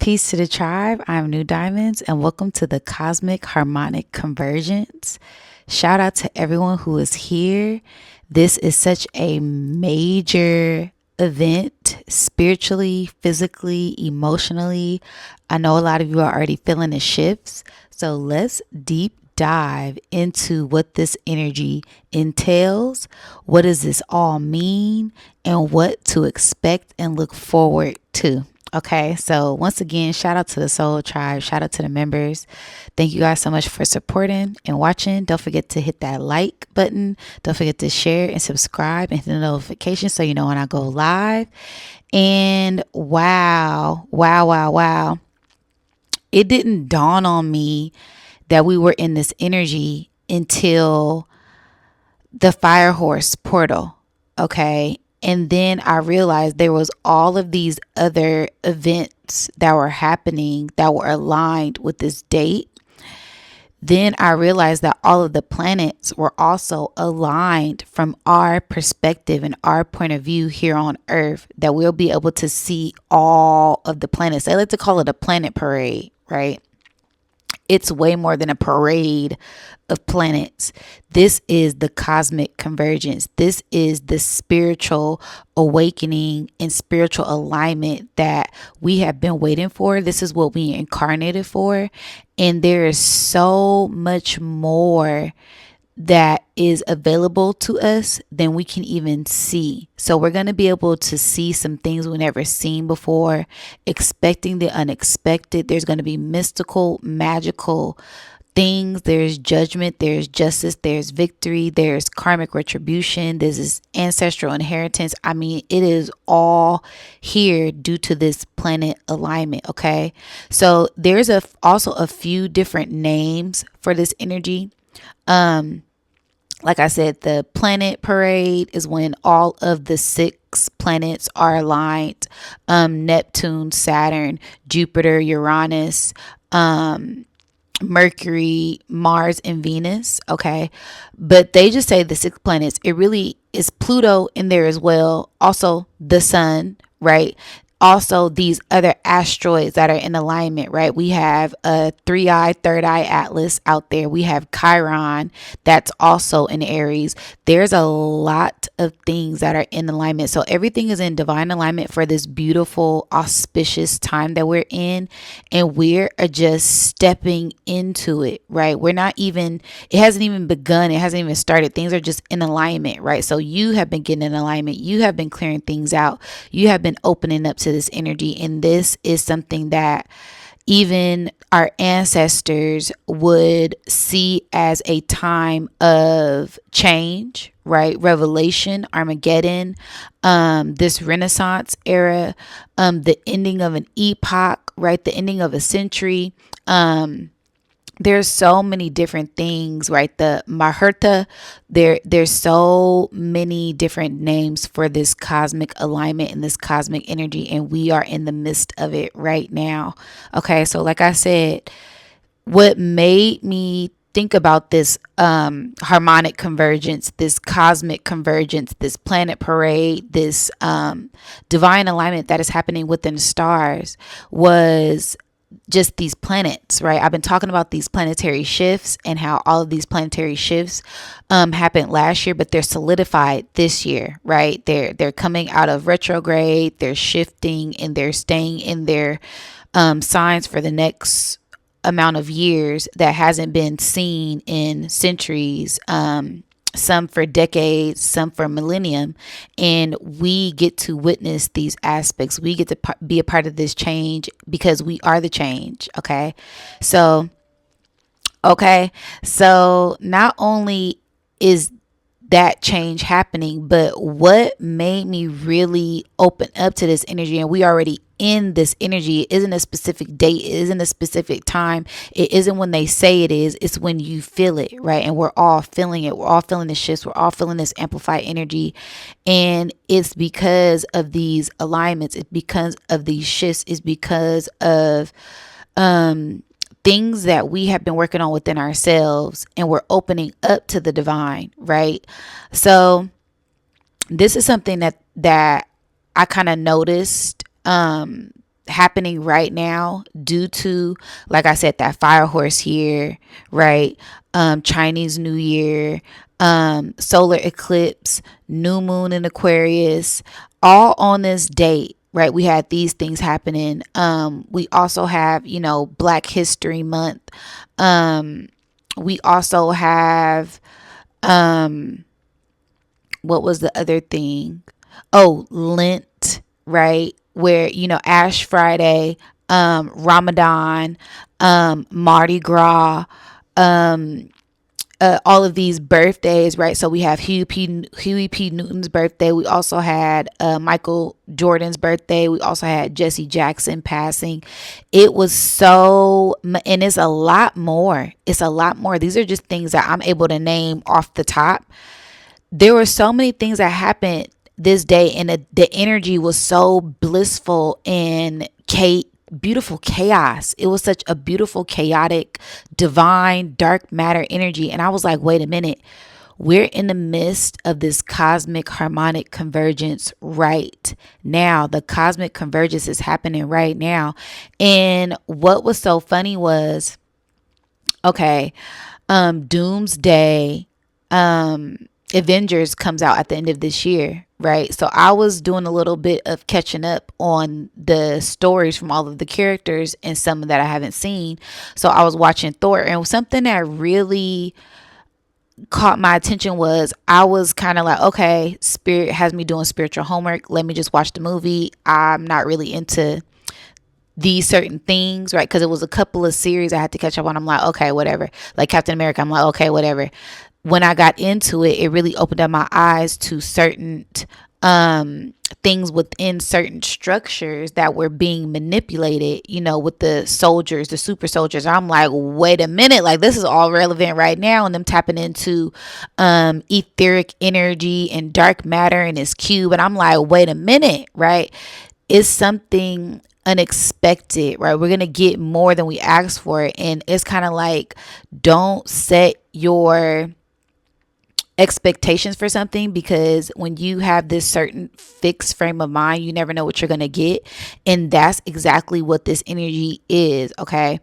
Peace to the tribe. I'm Nudiamonds, and welcome to the Cosmic Harmonic Convergence. Shout out to everyone who is here. This is such a major event spiritually, physically, emotionally. I know a lot of you are already feeling the shifts. So let's deep dive into what this energy entails. What does this all mean? And what to expect and look forward to. Okay, so once again, shout out to the Soul Tribe. Shout out to the members. Thank you guys so much for supporting and watching. Don't forget to hit that like button. Don't forget to share and subscribe and hit the notification so you know when I go live. And wow. It didn't dawn on me that we were in this energy until the Fire Horse portal. Okay. And then I realized there was all of these other events that were happening that were aligned with this date. Then I realized that all of the planets were also aligned from our perspective and our point of view here on Earth, that we'll be able to see all of the planets. They like to call it a planet parade, right? It's way more than a parade of planets. This is the cosmic convergence. This is the spiritual awakening and spiritual alignment that we have been waiting for. This is what we incarnated for. And there is so much more that is available to us than we can even see. So we're going to be able to see some things we never seen before, expecting the unexpected. There's going to be mystical, magical things. There's judgment, there's justice, there's victory, there's karmic retribution, there's ancestral inheritance. I mean, it is all here due to this planet alignment. Okay, so there's also a few different names for this energy. Like I said, the planet parade is when all of the 6 planets are aligned. Neptune, Saturn, Jupiter, Uranus, Mercury, Mars, and Venus. Okay. But they just say the 6 planets. It really is Pluto in there as well. Also the sun, right? Also these other asteroids that are in alignment, right? We have a 3-eye, third eye Atlas out there. We have Chiron that's also in Aries. There's a lot of things that are in alignment. So everything is in divine alignment for this beautiful, auspicious time that we're in. And we're just stepping into it, right? We're not even, it hasn't even begun. It hasn't even started. Things are just in alignment, right? So you have been getting in alignment. You have been clearing things out. You have been opening up to this energy. And this is something that even our ancestors would see as a time of change, right? Revelation, Armageddon, this Renaissance era, the ending of an epoch, right? The ending of a century. There's so many different things, right? The Maherta, there's so many different names for this cosmic alignment and this cosmic energy, and we are in the midst of it right now. Okay, so like I said, what made me think about this harmonic convergence, this cosmic convergence, this planet parade, this divine alignment that is happening within the stars was just these planets, right? I've been talking about these planetary shifts and how all of these planetary shifts happened last year, but they're solidified this year, right? They're coming out of retrograde, they're shifting, and they're staying in their signs for the next amount of years that hasn't been seen in centuries. Some for decades, some for millennium, and we get to witness these aspects. We get to be a part of this change because we are the change. So not only is that change happening, but what made me really open up to this energy, and we already in this energy. It isn't a specific date, it isn't a specific time, it isn't when they say it is, it's when you feel it, right? And we're all feeling it, we're all feeling the shifts, we're all feeling this amplified energy. And it's because of these alignments, it's because of these shifts, it's because of things that we have been working on within ourselves, and we're opening up to the divine, right? So this is something that I kind of noticed happening right now due to, like I said, that fire horse here, right? Chinese New Year, solar eclipse, new moon in Aquarius, all on this date, right? We had these things happening. We also have, Black History Month. We also have, what was the other thing? Oh, Lent, right? Where, Ash Friday, Ramadan, Mardi Gras, all of these birthdays, right? So we have Huey P. Newton's birthday. We also had Michael Jordan's birthday. We also had Jesse Jackson passing. It was and it's a lot more. It's a lot more. These are just things that I'm able to name off the top. There were so many things that happened this day, and the energy was so blissful and beautiful chaos. It was such a beautiful, chaotic, divine, dark matter energy. And I was like, wait a minute. We're in the midst of this cosmic harmonic convergence right now. The cosmic convergence is happening right now. And what was so funny was, okay, Doomsday, Avengers comes out at the end of this year, right? So I was doing a little bit of catching up on the stories from all of the characters and some that I haven't seen. So I was watching Thor, and something that really caught my attention was I was kind of like, okay, Spirit has me doing spiritual homework. Let me just watch the movie. I'm not really into these certain things, right? Because it was a couple of series I had to catch up on. I'm like, okay, whatever. Like Captain America, I'm like, okay, whatever. When I got into it, it really opened up my eyes to certain things within certain structures that were being manipulated, with the soldiers, the super soldiers. I'm like, wait a minute, like this is all relevant right now, and them tapping into etheric energy and dark matter in this cube. And I'm like, wait a minute, right? It's something unexpected, right? We're gonna get more than we asked for. And it's kind of like, don't set your expectations for something, because when you have this certain fixed frame of mind, you never know what you're going to get. And that's exactly what this energy is. Okay.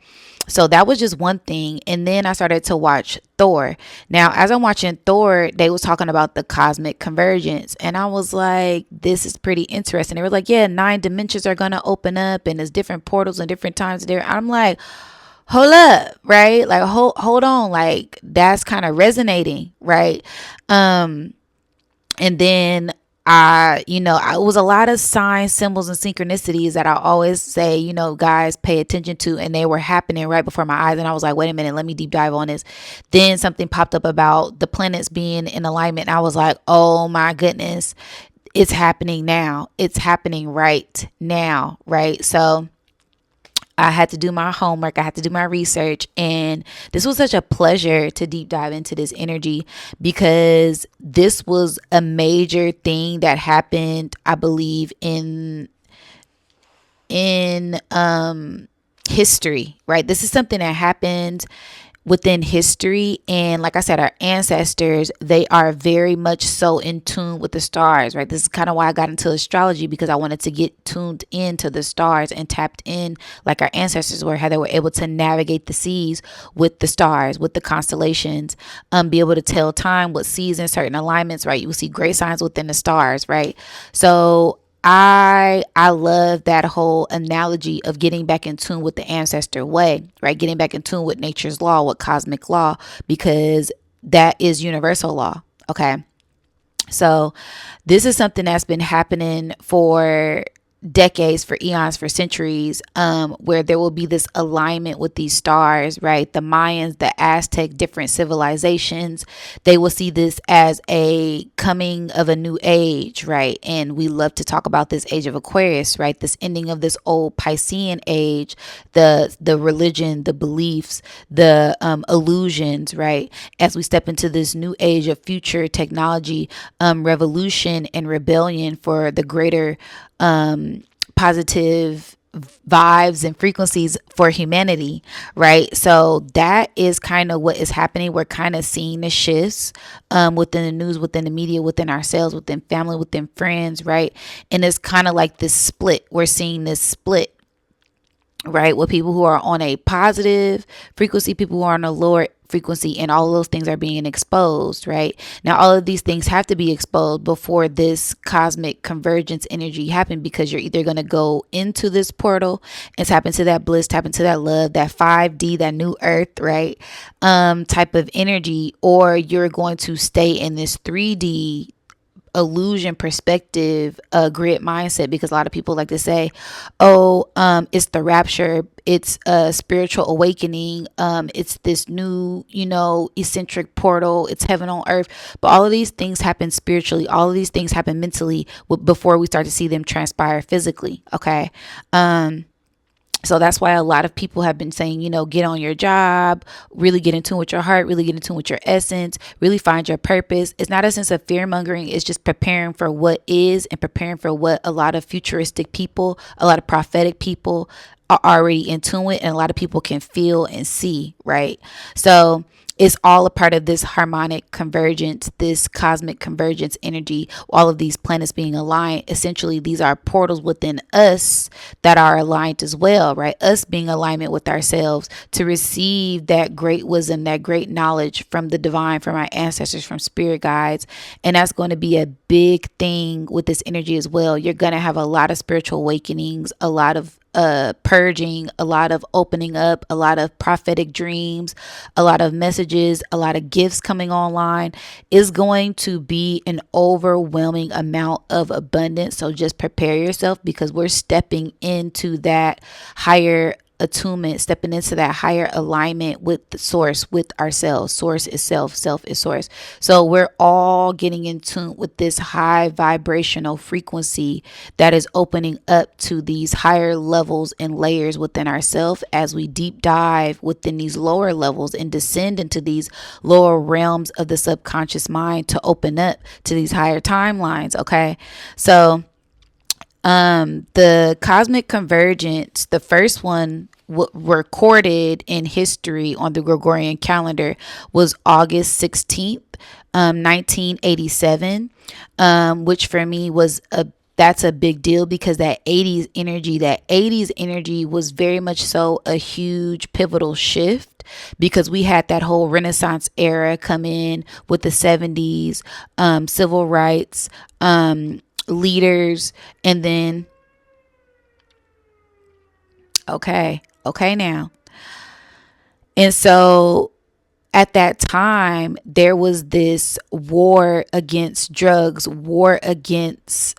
So that was just one thing. And then I started to watch Thor. Now, as I'm watching Thor, they was talking about the cosmic convergence. And I was like, this is pretty interesting. They were like, yeah, 9 dimensions are going to open up, and there's different portals and different times there. I'm like, hold up, right? Like, hold on. Like, that's kind of resonating, right? And then it was a lot of signs, symbols, and synchronicities that I always say, guys, pay attention to. And they were happening right before my eyes. And I was like, wait a minute, let me deep dive on this. Then something popped up about the planets being in alignment. And I was like, oh my goodness, it's happening now. It's happening right now, right? So I had to do my homework. I had to do my research. And this was such a pleasure to deep dive into this energy, because this was a major thing that happened, I believe, in history, right? This is something that happened within history. And like I said, our ancestors, they are very much so in tune with the stars, right? This is kind of why I got into astrology, because I wanted to get tuned into the stars and tapped in like our ancestors were, how they were able to navigate the seas with the stars, with the constellations, be able to tell time with seasons, certain alignments, right? You will see great signs within the stars, right? So I love that whole analogy of getting back in tune with the ancestor way, right? Getting back in tune with nature's law, with cosmic law, because that is universal law. Okay. So this is something that's been happening for decades, for eons, for centuries, where there will be this alignment with these stars, right? The Mayans, the Aztec, different civilizations, they will see this as a coming of a new age, right? And we love to talk about this age of Aquarius, right? This ending of this old Piscean age, the religion, the beliefs, the illusions, right? As we step into this new age of future technology, revolution and rebellion for the greater positive vibes and frequencies for humanity, right? So that is kind of what is happening. We're kind of seeing the shifts within the news, within the media, within ourselves, within family, within friends, right? And it's kind of like this split. We're seeing this split. right? With people who are on a positive frequency, people who are on a lower frequency, and all of those things are being exposed, right? Now, all of these things have to be exposed before this cosmic convergence energy happen, because you're either going to go into this portal and tap into that bliss, tap into that love, that 5D, that new earth, right? Type of energy, or you're going to stay in this 3D illusion perspective, grid mindset, because a lot of people like to say, oh, it's the rapture, it's a spiritual awakening, it's this new, eccentric portal, it's heaven on earth. But all of these things happen spiritually, all of these things happen mentally before we start to see them transpire physically. Okay. So that's why a lot of people have been saying, get on your job, really get in tune with your heart, really get in tune with your essence, really find your purpose. It's not a sense of fear mongering. It's just preparing for what is, and preparing for what a lot of futuristic people, a lot of prophetic people are already in tune with, and a lot of people can feel and see, right? So it's all a part of this harmonic convergence, this cosmic convergence energy, all of these planets being aligned. Essentially, these are portals within us that are aligned as well, right? Us being in alignment with ourselves to receive that great wisdom, that great knowledge from the divine, from our ancestors, from spirit guides. And that's going to be a big thing with this energy as well. You're going to have a lot of spiritual awakenings, a lot of purging, a lot of opening up, a lot of prophetic dreams, a lot of messages, a lot of gifts coming online. Is going to be an overwhelming amount of abundance. So just prepare yourself, because we're stepping into that higher attunement, stepping into that higher alignment with the source, with ourselves. Source is self, self is source. So we're all getting in tune with this high vibrational frequency that is opening up to these higher levels and layers within ourselves, as we deep dive within these lower levels and descend into these lower realms of the subconscious mind to open up to these higher timelines. Okay. So the cosmic convergence, the first one recorded in history on the Gregorian calendar, was August 16th, 1987, which for me was that's a big deal, because that 80s energy was very much so a huge pivotal shift, because we had that whole Renaissance era come in with the 70s, civil rights, leaders, and then okay now. And so at that time, there was this war against drugs, war against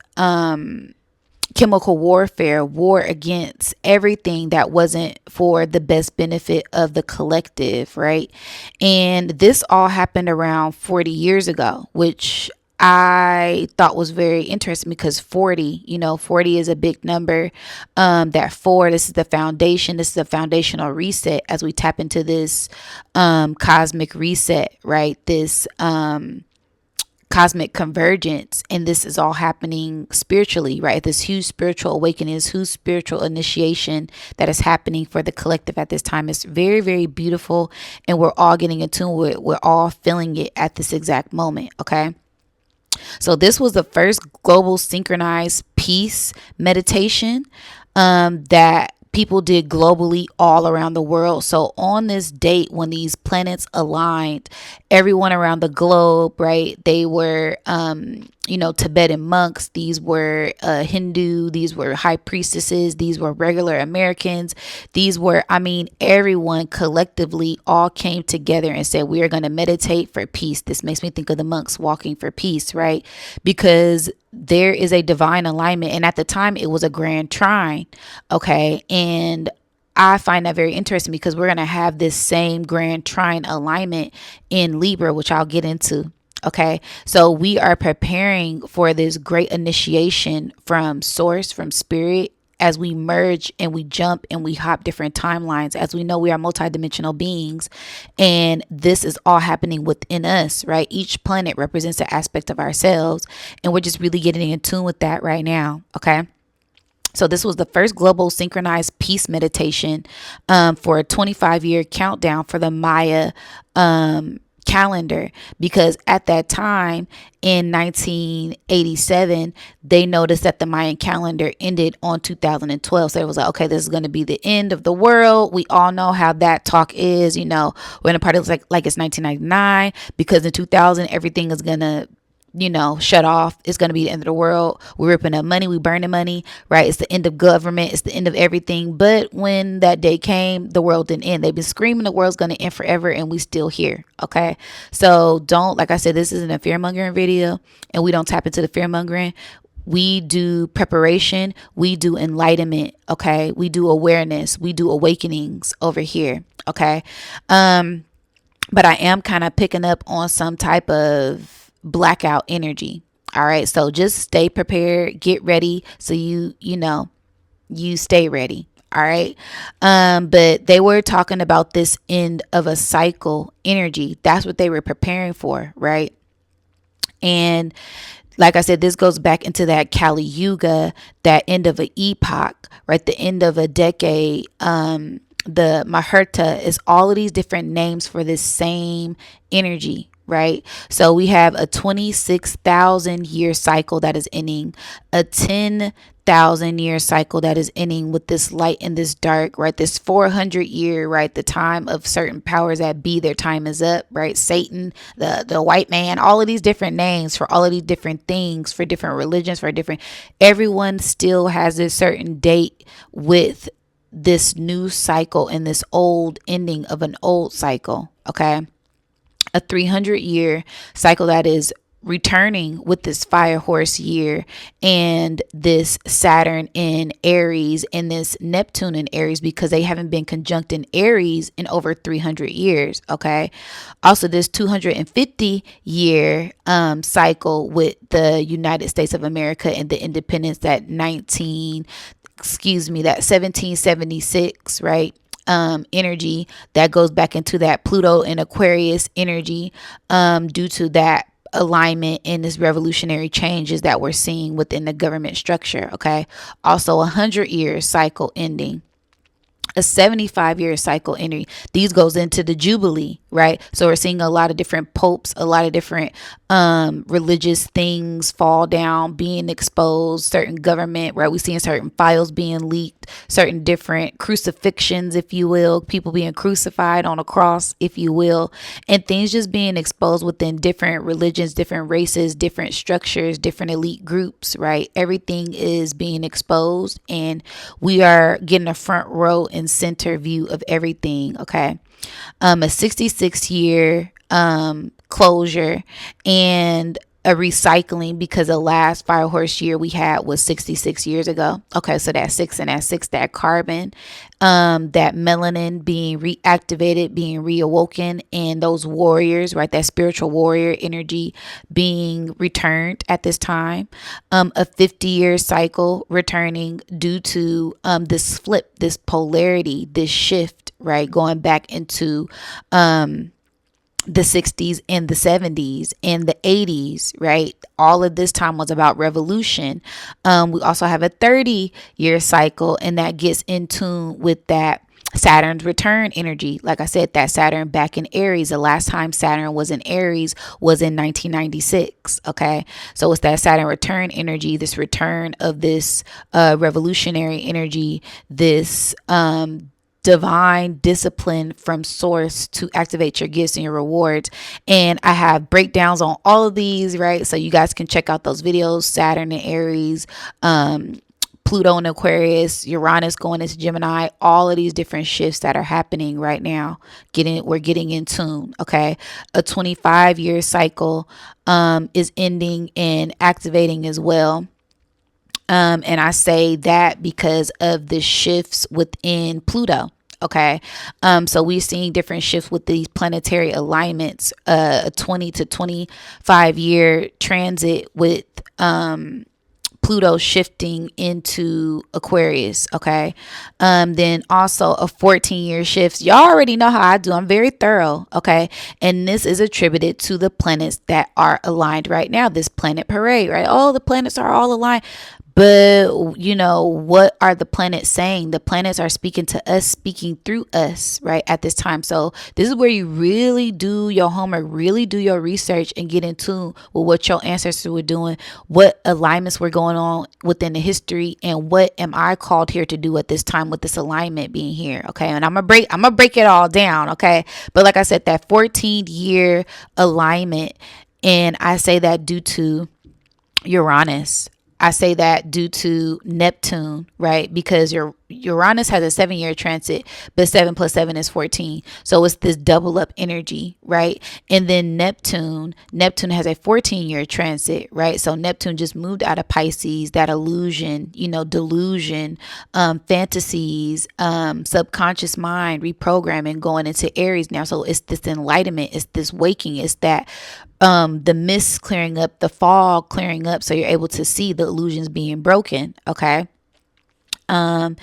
chemical warfare, war against everything that wasn't for the best benefit of the collective, right? And this all happened around 40 years ago, which I thought was very interesting, because 40, 40 is a big number. That 4, this is the foundation. This is a foundational reset as we tap into this cosmic reset, right? This cosmic convergence, and this is all happening spiritually, right? This huge spiritual awakening, this huge spiritual initiation that is happening for the collective at this time. It's very, very beautiful, and we're all getting in tune with it. We're all feeling it at this exact moment. Okay. So this was the first global synchronized peace meditation that people did globally all around the world. So on this date, when these planets aligned, everyone around the globe, right? They were, Tibetan monks. These were Hindu. These were high priestesses. These were regular Americans. These were, everyone collectively all came together and said, we are going to meditate for peace. This makes me think of the monks walking for peace, right? Because there is a divine alignment. And at the time, it was a grand trine. Okay. And I find that very interesting, because we're going to have this same grand trine alignment in Libra, which I'll get into. Okay. So we are preparing for this great initiation from source, from spirit, as we merge and we jump and we hop different timelines. As we know, we are multidimensional beings, and this is all happening within us, right? Each planet represents an aspect of ourselves, and we're just really getting in tune with that right now. Okay. So this was the first global synchronized peace meditation for a 25-year countdown for the Maya calendar, because at that time in 1987, they noticed that the Mayan calendar ended on 2012. So it was like, okay, this is going to be the end of the world. We all know how that talk is, we're in a party like it's 1999, because in 2000, everything is going to shut off. It's going to be the end of the world. We're ripping up money. We burning money, right? It's the end of government. It's the end of everything. But when that day came, the world didn't end. They've been screaming the world's going to end forever, and we still here. Okay. So like I said, this isn't a fear mongering video, and we don't tap into the fear mongering. We do preparation. We do enlightenment. Okay. We do awareness. We do awakenings over here. Okay. But I am kind of picking up on some type of blackout energy. All right. So just stay prepared, get ready. So you stay ready. All right. But they were talking about this end of a cycle energy. That's what they were preparing for. Right. And like I said, this goes back into that Kali Yuga, that end of an epoch, right? The end of a decade. The Maherta is all of these different names for this same energy, right? So we have a 26,000 year cycle that is ending, a 10,000 year cycle that is ending with this light and this dark, right? This 400 year, right? The time of certain powers that be, their time is up, right? Satan, the white man, all of these different names for all of these different things, for different religions, everyone still has this certain date with this new cycle and this old ending of an old cycle. Okay. A 300 year cycle that is returning with this fire horse year, and this Saturn in Aries and this Neptune in Aries, because they haven't been conjunct in Aries in over 300 years. Okay. Also this 250 year cycle with the United States of America and the independence, that 1776, right? Energy that goes back into that Pluto and Aquarius energy, due to that alignment and this revolutionary changes that we're seeing within the government structure. Okay. Also 100-year cycle ending, a 75-year cycle entry. These goes into the Jubilee, right? So we're seeing a lot of different popes, a lot of different religious things fall down, being exposed, certain government, right? We're seeing certain files being leaked, certain different crucifixions, if you will, people being crucified on a cross, if you will, and things just being exposed within different religions, different races, different structures, different elite groups, right? Everything is being exposed, and we are getting a front row and center view of everything. Okay. A 66-year closure and a recycling, because the last fire horse year we had was 66 years ago. Okay, so that 6 and that 6, that carbon, that melanin being reactivated, being reawoken, and those warriors, right, that spiritual warrior energy being returned at this time. A 50-year cycle returning due to this flip, this polarity, this shift, right, going back into the 60s and the 70s and the 80s, right? All of this time was about revolution. We also have a 30-year cycle, and that gets in tune with that Saturn's return energy. Like I said, that Saturn back in Aries. The last time Saturn was in Aries was in 1996. Okay. So it's that Saturn return energy, this return of this revolutionary energy, this divine discipline from source to activate your gifts and your rewards. And I have breakdowns on all of these, right? So you guys can check out those videos. Saturn and Aries, Pluto and Aquarius, Uranus going into Gemini, all of these different shifts that are happening right now. We're getting in tune. Okay. A 25-year cycle is ending and activating as well. And I say that because of the shifts within Pluto. Okay. So we're seeing different shifts with these planetary alignments, a 20 to 25 year transit with, Pluto shifting into Aquarius. Okay. Then also a 14-year shift. Y'all already know how I do. I'm very thorough. Okay. And this is attributed to the planets that are aligned right now. This planet parade, right? Oh, the planets are all aligned. But you know, what are the planets saying? The planets are speaking to us, speaking through us, right, at this time. So this is where you really do your homework, really do your research, and get in tune with what your ancestors were doing, what alignments were going on within the history, and what am I called here to do at this time with this alignment being here. Okay. And I'm gonna break it all down. Okay. But like I said, that 14-year alignment, and I say that due to Uranus. I say that due to Neptune, right? Because your Uranus has a 7-year transit, but 7 plus 7 is 14. So it's this double up energy, right? And then Neptune has a 14-year transit, right? So Neptune just moved out of Pisces, that illusion, you know, delusion, fantasies, subconscious mind, reprogramming, going into Aries now. So it's this enlightenment, it's this waking, it's that the mist clearing up, the fog clearing up, so you're able to see the illusions being broken. Okay. And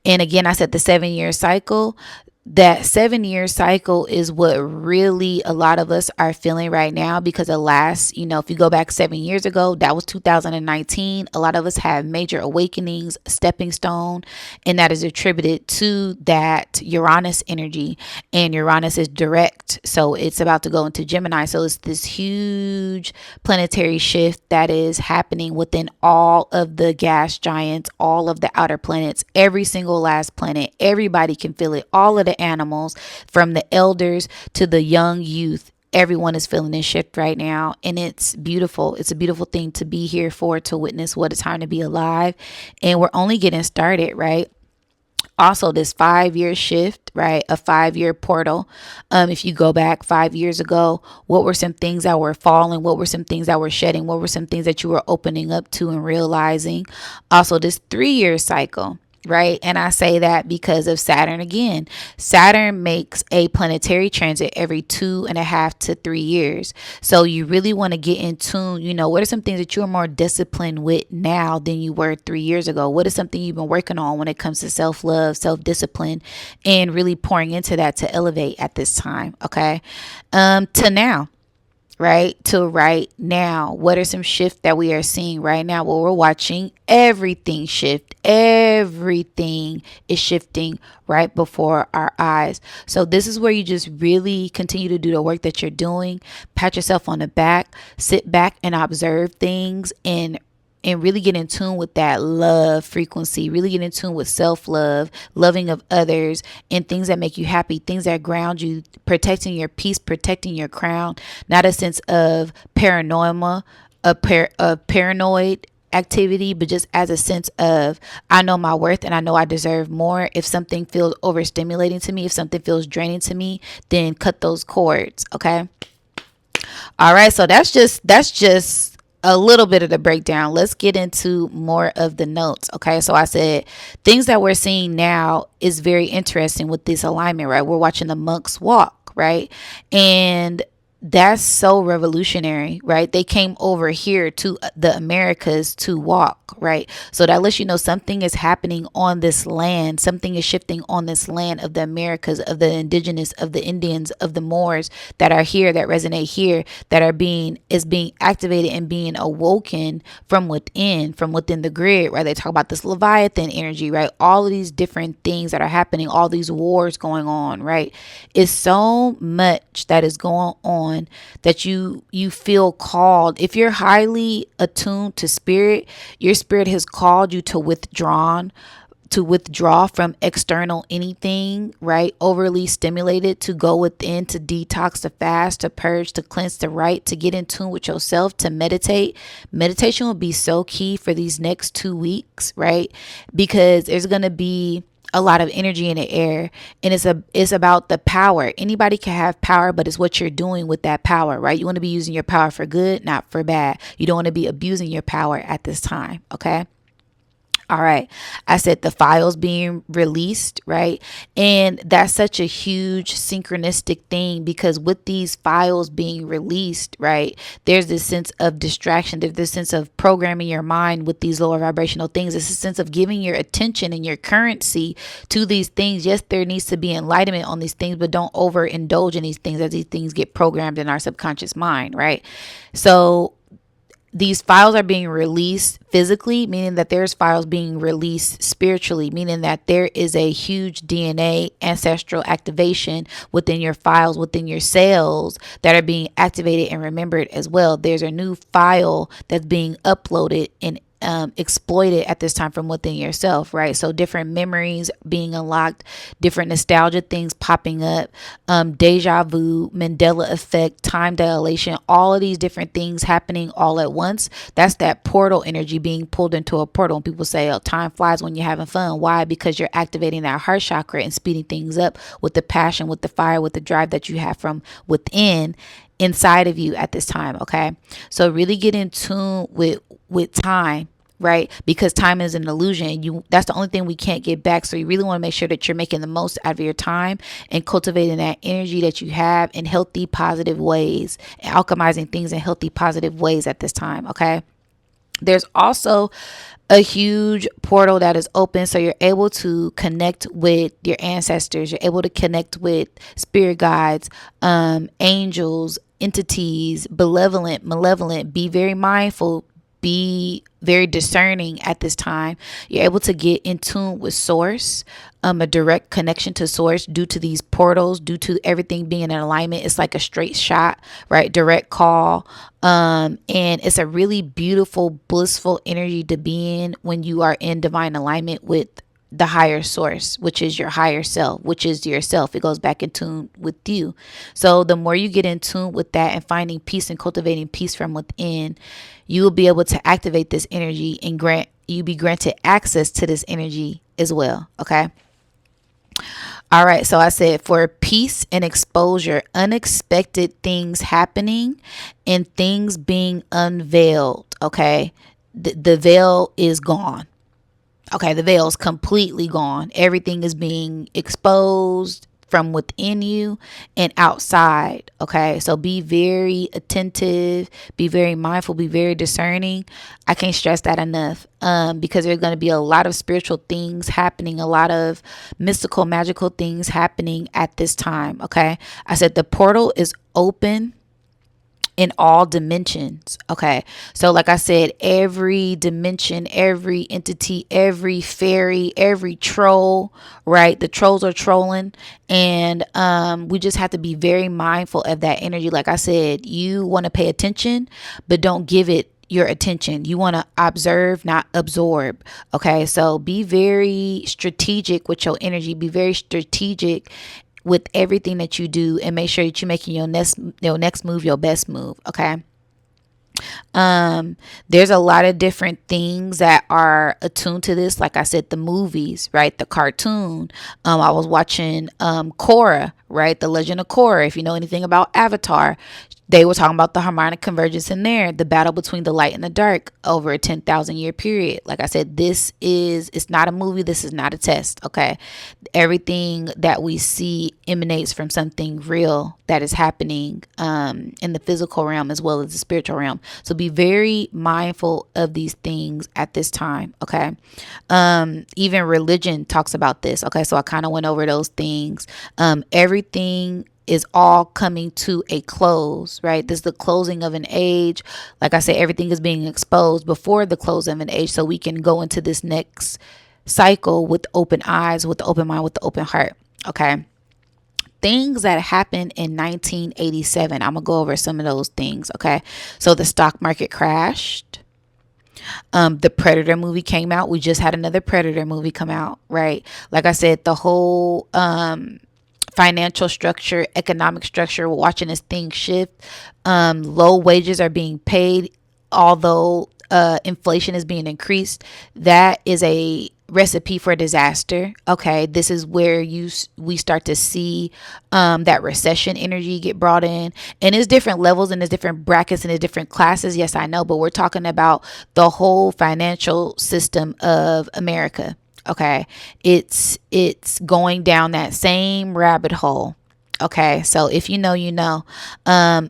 again, I said the 7-year cycle. That 7-year cycle is what really a lot of us are feeling right now, because the last, you know, if you go back 7 years ago, that was 2019. A lot of us have major awakenings, stepping stone, and that is attributed to that Uranus energy. And Uranus is direct, so it's about to go into Gemini. So it's this huge planetary shift that is happening within all of the gas giants, all of the outer planets, every single last planet. Everybody can feel it. All of the animals, from the elders to the young youth, everyone is feeling this shift right now, and it's beautiful. It's a beautiful thing to be here for, to witness what a time to be alive. And we're only getting started, right? Also, this 5-year shift, right? A 5-year portal. If you go back 5 years ago, what were some things that were falling? What were some things that were shedding? What were some things that you were opening up to and realizing? Also, this 3-year cycle. Right. And I say that because of Saturn again. Saturn makes a planetary transit every 2.5 to 3 years. So you really want to get in tune. You know, what are some things that you're more disciplined with now than you were 3 years ago? What is something you've been working on when it comes to self-love, self-discipline, and really pouring into that to elevate at this time? Okay. To now. Right, to right now, what are some shifts that we are seeing right now? Well, we're watching everything shift. Everything is shifting right before our eyes. So this is where you just really continue to do the work that you're doing. Pat yourself on the back, sit back and observe things, and really get in tune with that love frequency, really get in tune with self-love, loving of others, and things that make you happy, things that ground you, protecting your peace, protecting your crown, not a sense of paranoia, a paranoid activity, but just as a sense of, I know my worth and I know I deserve more. If something feels overstimulating to me, if something feels draining to me, then cut those cords. Okay. All right. So that's just a little bit of the breakdown. Let's get into more of the notes. Okay. So I said things that we're seeing now is very interesting with this alignment, right? We're watching the monks walk, right? And that's so revolutionary, right? They came over here to the Americas to walk, right? So that lets you know something is happening on this land. Something is shifting on this land of the Americas, of the indigenous, of the Indians, of the Moors that are here, that resonate here, that are being activated and being awoken from within the grid, right? They talk about this Leviathan energy, right? All of these different things that are happening, all these wars going on, right? It's so much that is going on that you feel called. If you're highly attuned to spirit, your spirit has called you to withdraw from external anything, right? Overly stimulated, to go within, to detox, to fast, to purge, to cleanse, to write, to get in tune with yourself, to meditate. Meditation will be so key for these next 2 weeks, right? Because there's going to be a lot of energy in the air, and it's about the power. Anybody can have power, but it's what you're doing with that power, right? You want to be using your power for good, not for bad. You don't want to be abusing your power at this time. Okay. All right. I said the files being released, right? And that's such a huge synchronistic thing, because with these files being released, right, there's this sense of distraction. There's this sense of programming your mind with these lower vibrational things. It's a sense of giving your attention and your currency to these things. Yes, there needs to be enlightenment on these things, but don't overindulge in these things as these things get programmed in our subconscious mind, right? So these files are being released physically, meaning that there's files being released spiritually, meaning that there is a huge DNA ancestral activation within your files, within your cells, that are being activated and remembered as well. There's a new file that's being uploaded and exploited at this time from within yourself, right? So different memories being unlocked, different nostalgia things popping up, deja vu, Mandela effect, time dilation, all of these different things happening all at once. That's that portal energy being pulled into a portal. And people say, oh, time flies when you're having fun. Why? Because you're activating that heart chakra and speeding things up with the passion, with the fire, with the drive that you have from within, inside of you at this time. Okay, so really get in tune with time, right? Because time is an illusion. That's the only thing we can't get back. So you really want to make sure that you're making the most out of your time and cultivating that energy that you have in healthy, positive ways, and alchemizing things in healthy, positive ways at this time. Okay, there's also a huge portal that is open, so you're able to connect with your ancestors. You're able to connect with spirit guides, angels, entities, benevolent, malevolent. Be very mindful, be very discerning at this time. You're able to get in tune with source, a direct connection to source due to these portals, due to everything being in alignment. It's like a straight shot, right? Direct call. And it's a really beautiful, blissful energy to be in when you are in divine alignment with the higher source, which is your higher self, which is yourself. It goes back in tune with you. So the more you get in tune with that and finding peace and cultivating peace from within, you will be able to activate this energy and be granted access to this energy as well. Okay. All right. So I said for peace and exposure, unexpected things happening and things being unveiled. Okay. The veil is gone. Okay, the veil is completely gone. Everything is being exposed from within you and outside. Okay, so be very attentive, be very mindful, be very discerning. I can't stress that enough, because there's going to be a lot of spiritual things happening, a lot of mystical, magical things happening at this time. Okay, I said the portal is open in all dimensions. Okay, so like I said, every dimension, every entity, every fairy, every troll, right? The trolls are trolling, and we just have to be very mindful of that energy. Like I said, you want to pay attention, but don't give it your attention. You want to observe, not absorb. Okay, so be very strategic with your energy. Be very strategic with everything that you do, and make sure that you're making your next move your best move. Okay. There's a lot of different things that are attuned to this. Like I said, the movies, right? The cartoon. I was watching Korra, right? The Legend of Korra. If you know anything about Avatar, they were talking about the harmonic convergence in there, the battle between the light and the dark over a 10,000 year period. Like I said, it's not a movie. This is not a test. Okay. Everything that we see emanates from something real that is happening in the physical realm as well as the spiritual realm. So be very mindful of these things at this time. Okay. Even religion talks about this. Okay. So I kind of went over those things. Everything is all coming to a close, right? This is the closing of an age. Like I said, everything is being exposed before the close of an age, so we can go into this next cycle with open eyes, with the open mind, with the open heart. Okay. Things that happened in 1987. I'm gonna go over some of those things. Okay. So the stock market crashed. The Predator movie came out. We just had another Predator movie come out, right? Like I said, the whole financial structure, economic structure, we're watching this thing shift. Low wages are being paid, although inflation is being increased. That is a recipe for disaster. Okay, this is where we start to see that recession energy get brought in, and there's different levels and there's different brackets and there's different classes. Yes, I know, but we're talking about the whole financial system of America. Okay, it's going down that same rabbit hole. Okay, so if you know, you know.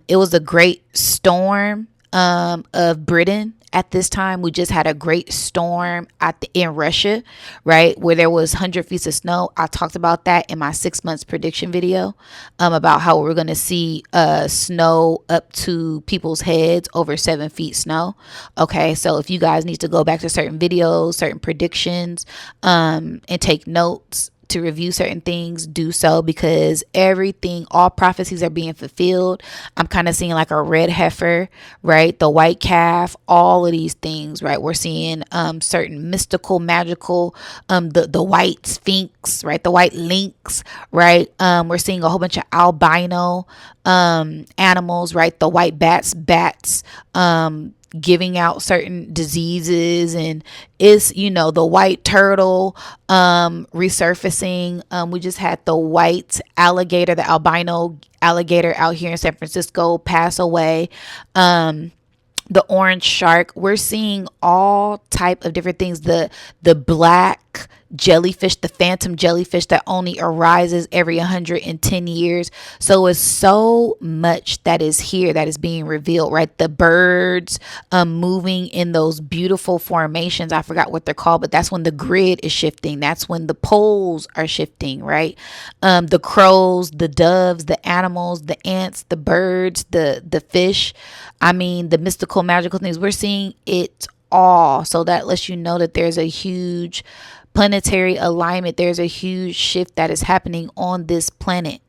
It was a great storm of Britain at this time. We just had a great storm in Russia, right, where there was 100 feet of snow. I talked about that in my 6 months prediction video, about how we're going to see snow up to people's heads, over 7 feet snow. Okay, so if you guys need to go back to certain videos, certain predictions, and take notes to review certain things, do so, because all prophecies are being fulfilled. I'm kind of seeing like a red heifer, right? The white calf, all of these things, right? We're seeing certain mystical, magical, the white sphinx, right? The white lynx, right? We're seeing a whole bunch of albino animals, right? The white bats, giving out certain diseases, and it's, the white turtle resurfacing. We just had the white alligator, the albino alligator out here in San Francisco pass away. The orange shark. We're seeing all type of different things. The black jellyfish, the phantom jellyfish that only arises every 110 years. So it's so much that is here that is being revealed, right? The birds moving in those beautiful formations. I forgot what they're called, but that's when the grid is shifting. That's when the poles are shifting, right? The crows, the doves, the animals, the ants, the birds, the fish. I mean, the mystical, magical things. We're seeing it all. So that lets you know that there's a huge planetary alignment. There's a huge shift that is happening on this planet,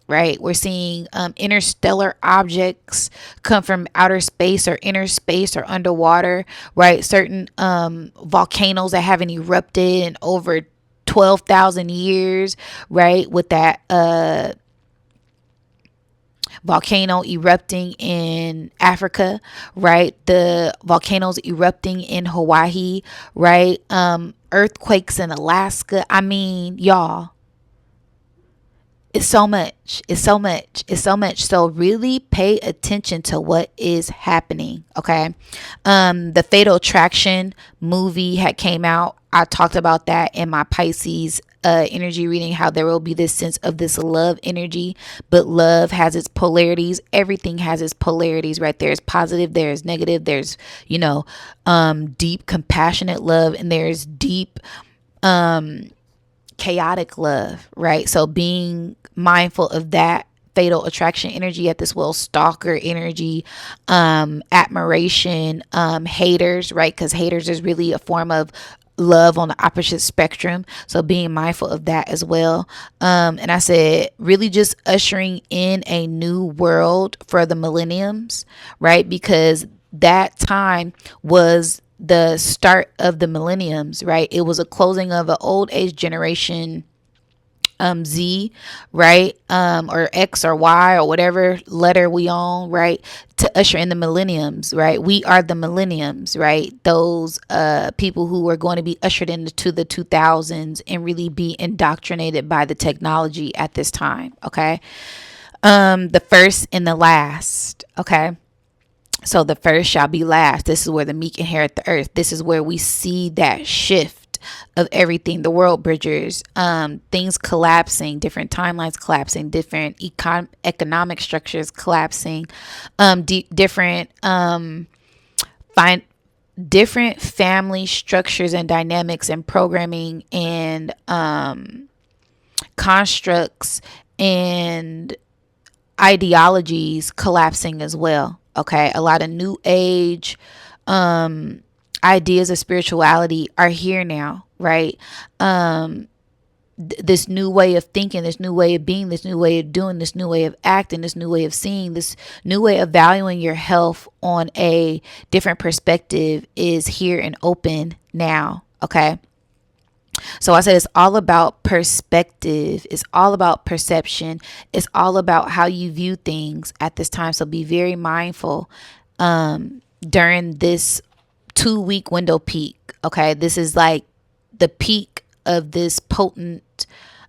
right? We're seeing interstellar objects come from outer space or inner space or underwater, right? Certain volcanoes that haven't erupted in over 12,000 years, right? With that volcano erupting in Africa, right? The volcanoes erupting in Hawaii, right? Earthquakes in Alaska. I mean, y'all, it's so much. It's so much. It's so much. So really pay attention to what is happening. Okay. The Fatal Attraction movie had came out. I talked about that in my Pisces energy reading, how there will be this sense of this love energy, but love has its polarities. Everything has its polarities, right? There's positive, there's negative, there's, deep compassionate love, and there's deep chaotic love, right? So being mindful of that fatal attraction energy at this stalker energy, admiration, haters, right? Because haters is really a form of love on the opposite spectrum. So being mindful of that as well. And I said, really just ushering in a new world for the millenniums, right? Because that time was the start of the millenniums, right? It was a closing of an old age generation, Z, right? Or X or Y or whatever letter we on, right? To usher in the millenniums, right? We are the millenniums, right? Those people who are going to be ushered into the 2000s and really be indoctrinated by the technology at this time, okay? The first and the last, okay? So the first shall be last. This is where the meek inherit the earth. This is where we see that shift of everything, the world bridgers, things collapsing, different timelines collapsing, different economic structures collapsing, different family structures and dynamics and programming and constructs and ideologies collapsing as well. Okay, a lot of new age ideas of spirituality are here now, right? This new way of thinking, this new way of being, this new way of doing, this new way of acting, this new way of seeing, this new way of valuing your health on a different perspective is here and open now. Okay. So I said it's all about perspective. It's all about perception. It's all about how you view things at this time. So be very mindful during this 2-week window peak. Okay. This is like the peak of this potent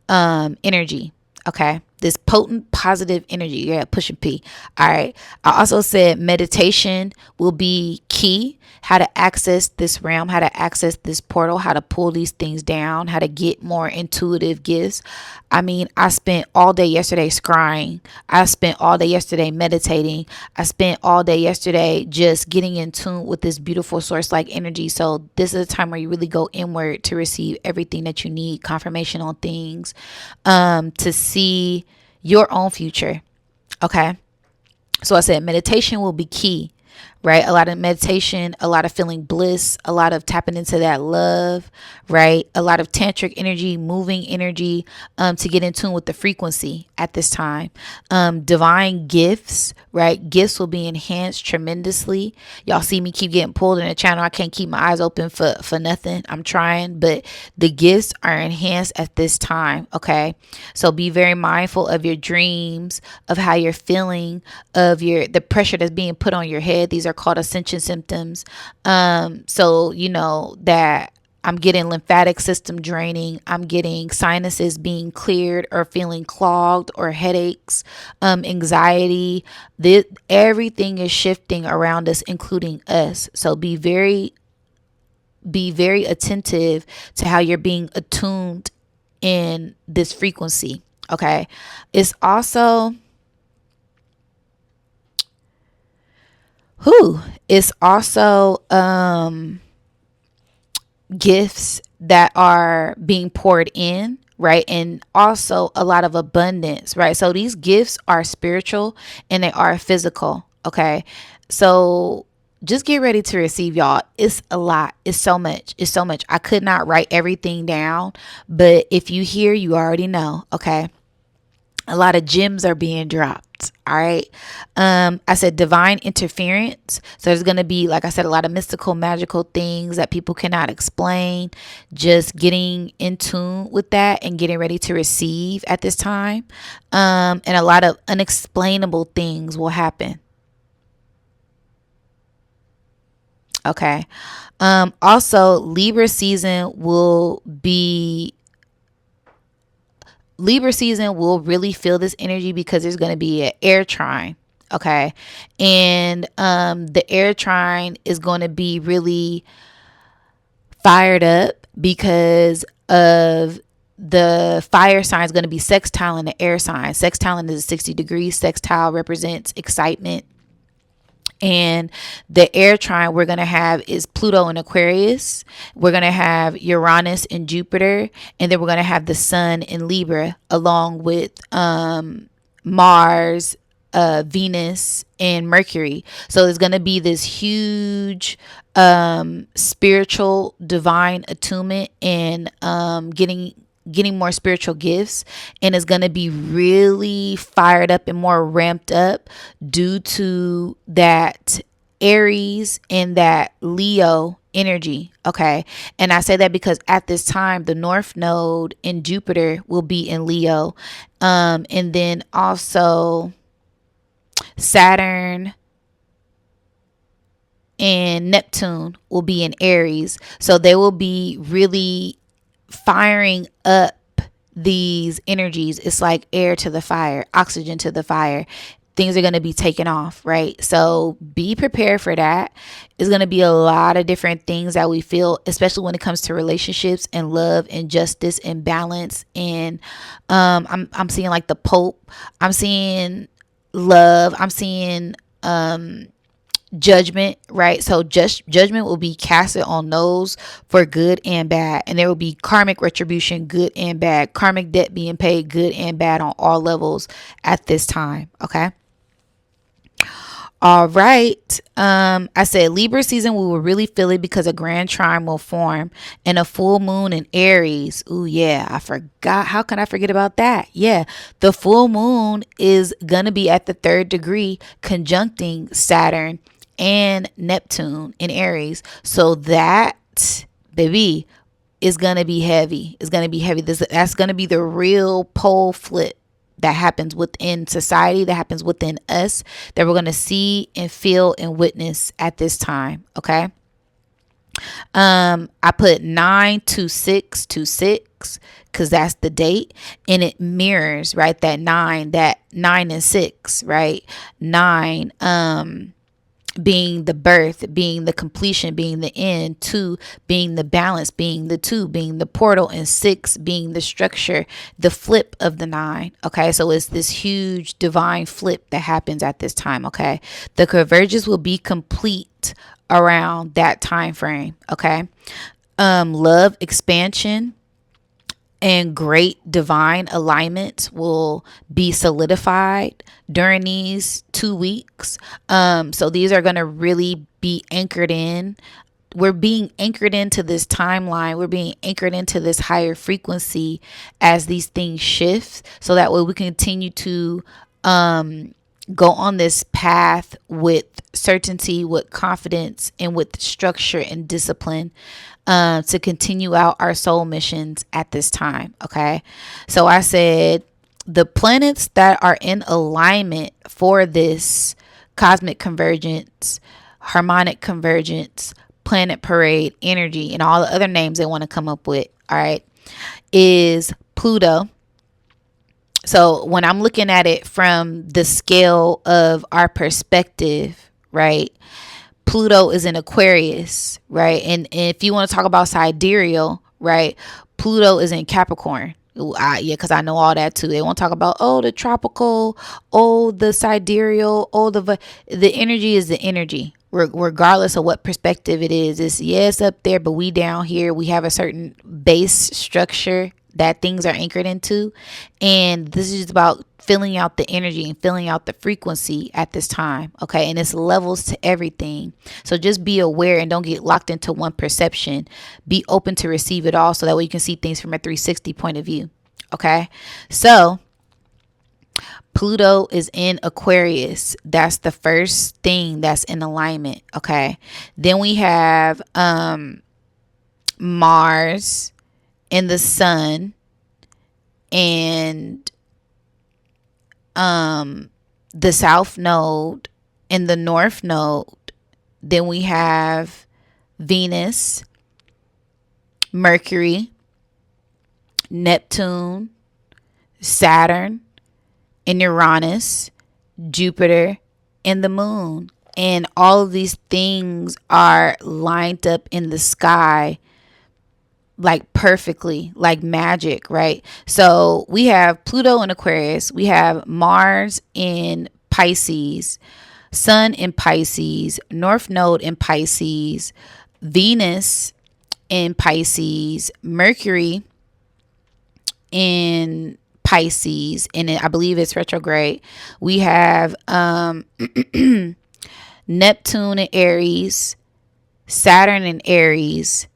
energy. Okay. This potent positive energy. Yeah, pushing P. All right. I also said meditation will be key. how to access this realm, how to access this portal, how to pull these things down, how to get more intuitive gifts. I mean, I spent all day yesterday scrying. I spent all day yesterday meditating. I spent all day yesterday just getting in tune with this beautiful source like energy. So this is a time where you really go inward to receive everything that you need, confirmation on things, to see your own future. Okay. So I said meditation will be key, right? A lot of meditation, a lot of feeling bliss, a lot of tapping into that love, right? A lot of tantric energy, moving energy, to get in tune with the frequency at this time. Divine gifts, right? Gifts will be enhanced tremendously. Y'all see me keep getting pulled in the channel. I can't keep my eyes open for nothing. I'm trying, but the gifts are enhanced at this time. Okay. So be very mindful of your dreams, of how you're feeling, of the pressure that's being put on your head. These are called ascension symptoms. So you know that I'm getting lymphatic system draining. I'm getting sinuses being cleared or feeling clogged or headaches, anxiety. Everything is shifting around us, including us. So be very attentive to how you're being attuned in this frequency. Okay. It's also gifts that are being poured in, right? And also a lot of abundance, right? So these gifts are spiritual and they are physical. Okay. So just get ready to receive, y'all. It's a lot. It's so much. It's so much. I could not write everything down, but if you hear, you already know. Okay. A lot of gems are being dropped. All right. I said divine interference. So there's going to be, like I said, a lot of mystical, magical things that people cannot explain. Just getting in tune with that and getting ready to receive at this time. And a lot of unexplainable things will happen. Okay. Also, Libra season will really feel this energy because there's going to be an air trine. Okay. And the air trine is going to be really fired up because of the fire sign is going to be sextile in the air sign. Sextile is 60 degrees. Sextile represents excitement. And the air trine we're going to have is Pluto in Aquarius. We're going to have Uranus in Jupiter. And then we're going to have the sun in Libra along with Mars, Venus, and Mercury. So there's going to be this huge spiritual divine attunement and getting more spiritual gifts, and is going to be really fired up and more ramped up due to that Aries and that Leo energy. Okay. And I say that because at this time, the North Node in Jupiter will be in Leo. And then also Saturn and Neptune will be in Aries. So they will be really firing up these energies. It's like air to the fire, oxygen to the fire. Things are going to be taken off, right? So be prepared for that. It's going to be a lot of different things that we feel, especially when it comes to relationships and love and justice and balance. And I'm seeing like the Pope. I'm seeing love. I'm seeing judgment, right? So just judgment will be casted on those for good and bad, and there will be karmic retribution, good and bad, karmic debt being paid, good and bad, on all levels at this time. Okay. All right. I said Libra season, we will really feel it because a grand trine will form and a full moon in Aries. Ooh, yeah. I forgot. How can I forget about that? Yeah. The full moon is going to be at the 3rd degree conjuncting Saturn and Neptune in Aries. So that, baby, is going to be heavy. It's going to be heavy. That's going to be the real pole flip that happens within society, that happens within us, that we're going to see and feel and witness at this time. Okay. I put 92626 because that's the date, and it mirrors, right, that 9 and 6, right? 9 being the birth, being the completion, being the end, 2 being the balance, being the 2 being the portal, and 6 being the structure, the flip of the 9. Okay, so it's this huge divine flip that happens at this time. Okay, the convergence will be complete around that time frame. Okay, love expansion and great divine alignment will be solidified during these 2 weeks. So these are going to really be anchored in. We're being anchored into this timeline. We're being anchored into this higher frequency as these things shift, so that way we continue to go on this path with certainty, with confidence, and with structure and discipline, to continue out our soul missions at this time. Okay. So I said the planets that are in alignment for this cosmic convergence, harmonic convergence, planet parade energy, and all the other names they want to come up with, all right, is Pluto. So when I'm looking at it from the scale of our perspective, right, Pluto is in Aquarius, right? And if you want to talk about sidereal, right, Pluto is in Capricorn. Yeah, because I know all that too. They won't talk about, oh, the tropical, oh, the sidereal, oh, the energy is the energy. Regardless of what perspective it is, it's yes up there, but we down here. We have a certain base structure that things are anchored into, and this is just about filling out the energy and filling out the frequency at this time. Okay, and it's levels to everything, so just be aware and don't get locked into one perception. Be open to receive it all, so that way you can see things from a 360 point of view. Okay, so Pluto is in Aquarius. That's the first thing that's in alignment. Okay, then we have Mars and the Sun and the South Node and the North Node. Then we have Venus, Mercury, Neptune, Saturn, and Uranus, Jupiter, and the Moon. And all of these things are lined up in the sky like perfectly, like magic, right? So we have Pluto in Aquarius, we have Mars in Pisces, Sun in Pisces, North Node in Pisces, Venus in Pisces, Mercury in Pisces, and I believe it's retrograde. We have Neptune in Aries, Saturn in Aries,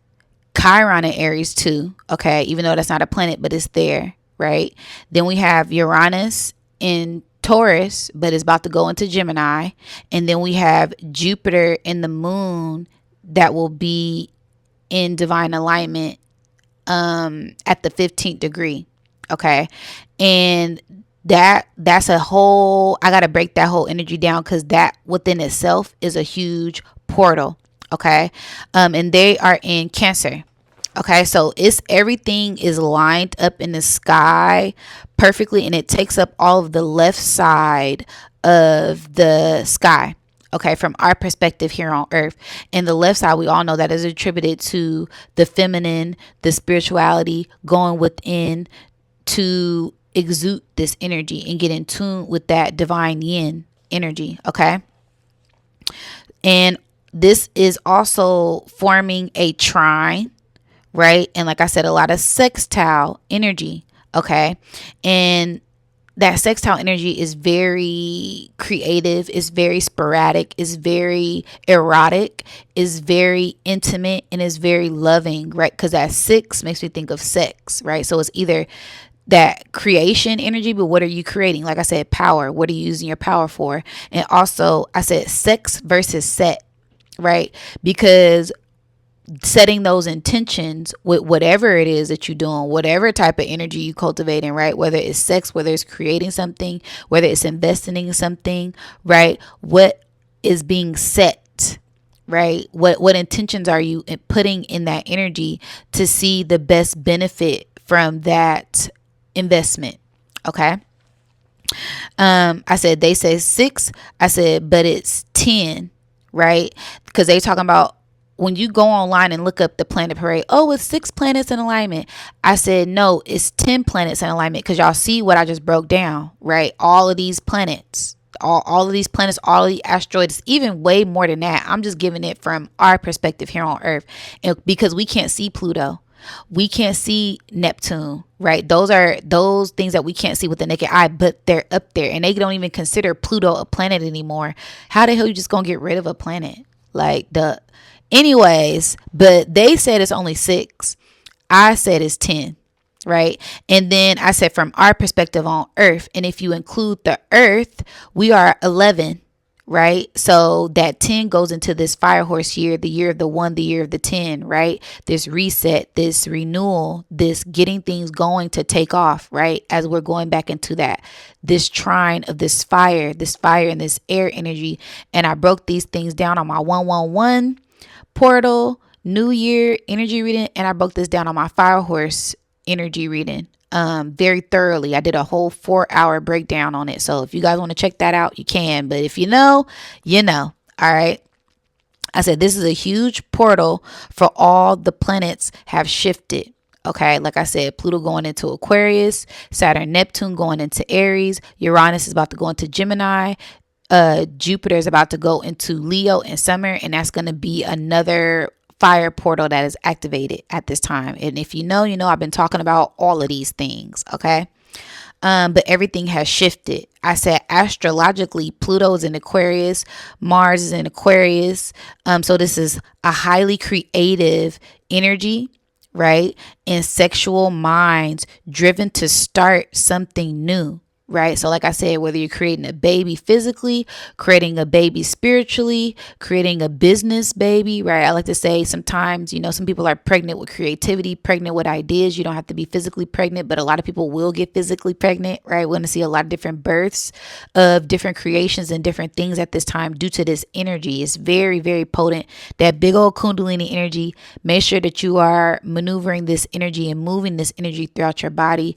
Chiron in Aries too. Okay, even though that's not a planet, but it's there, right? Then we have Uranus in Taurus, but it's about to go into Gemini. And then we have Jupiter in the Moon that will be in divine alignment at the 15th degree. Okay, and that's a whole, I gotta break that whole energy down, because that within itself is a huge portal. Okay, and they are in Cancer. Okay, so it's everything is lined up in the sky perfectly, and it takes up all of the left side of the sky. Okay, from our perspective here on Earth. And the left side, we all know that is attributed to the feminine, the spirituality, going within to exude this energy and get in tune with that divine yin energy. Okay, and this is also forming a trine, right? And like I said, a lot of sextile energy. Okay, and that sextile energy is very creative, is very sporadic, is very erotic, is very intimate, and is very loving, right? Because that 6 makes me think of sex, right? So it's either that creation energy, but what are you creating? Like I said, power. What are you using your power for? And also, I said sex versus set, right? Because setting those intentions with whatever it is that you're doing, whatever type of energy you cultivating, right? Whether it's sex, whether it's creating something, whether it's investing in something, right? What is being set, right? What intentions are you putting in that energy to see the best benefit from that investment? Okay. I said, they say 6. I said, but it's 10. right? Because they talking about when you go online and look up the planet parade, oh, it's 6 planets in alignment. I said, no, it's 10 planets in alignment, because y'all see what I just broke down, right? All of these planets, all of these planets, all of the asteroids, even way more than that. I'm just giving it from our perspective here on Earth. And because we can't see Pluto, we can't see Neptune, right? Those are those things that we can't see with the naked eye, but they're up there, and they don't even consider Pluto a planet anymore. How the hell you just gonna get rid of a planet? Like the anyways, but they said it's only 6. I said it's 10, right? And then I said from our perspective on Earth, and if you include the Earth, we are 11, right? So that 10 goes into this fire horse year, the year of the 1, the year of the 10, right? This reset, this renewal, this getting things going to take off, right? As we're going back into that, this trine of this fire and this air energy. And I broke these things down on my 111 portal, New Year energy reading, and I broke this down on my fire horse energy reading very thoroughly. I did a whole 4-hour breakdown on it. So if you guys want to check that out, you can. But if you know, you know. All right. I said this is a huge portal for all the planets have shifted. Okay, like I said, Pluto going into Aquarius, Saturn, Neptune going into Aries, Uranus is about to go into Gemini, Jupiter is about to go into Leo in summer, and that's going to be another fire portal that is activated at this time. And if you know, you know, I've been talking about all of these things. Okay. But everything has shifted. I said astrologically, Pluto is in Aquarius, Mars is in Aquarius. So this is a highly creative energy, right? And sexual minds driven to start something new. Right. So like I said, whether you're creating a baby physically, creating a baby spiritually, creating a business baby. Right. I like to say sometimes, you know, some people are pregnant with creativity, pregnant with ideas. You don't have to be physically pregnant, but a lot of people will get physically pregnant. Right. We're going to see a lot of different births of different creations and different things at this time due to this energy. It's very, very potent. That big old Kundalini energy. Make sure that you are maneuvering this energy and moving this energy throughout your body.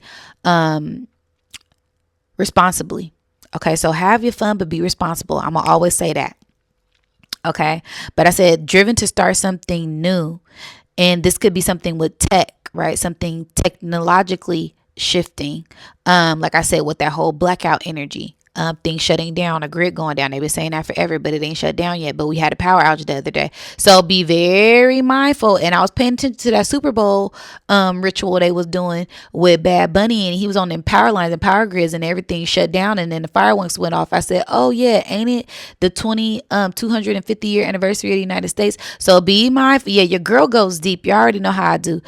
Responsibly. Okay. So have your fun, but be responsible. I'm going to always say that. Okay. But I said driven to start something new. And this could be something with tech, right? Something technologically shifting. Like I said, with that whole blackout energy. Things shutting down, a grid going down. They've been saying that forever, but it ain't shut down yet. But we had a power outage the other day. So be very mindful. And I was paying attention to that Super Bowl ritual they was doing with Bad Bunny. And he was on them power lines and power grids and everything shut down. And then the fireworks went off. I said, oh yeah, ain't it the 250 year anniversary of the United States? So be mindful. Yeah, your girl goes deep. You already know how I do.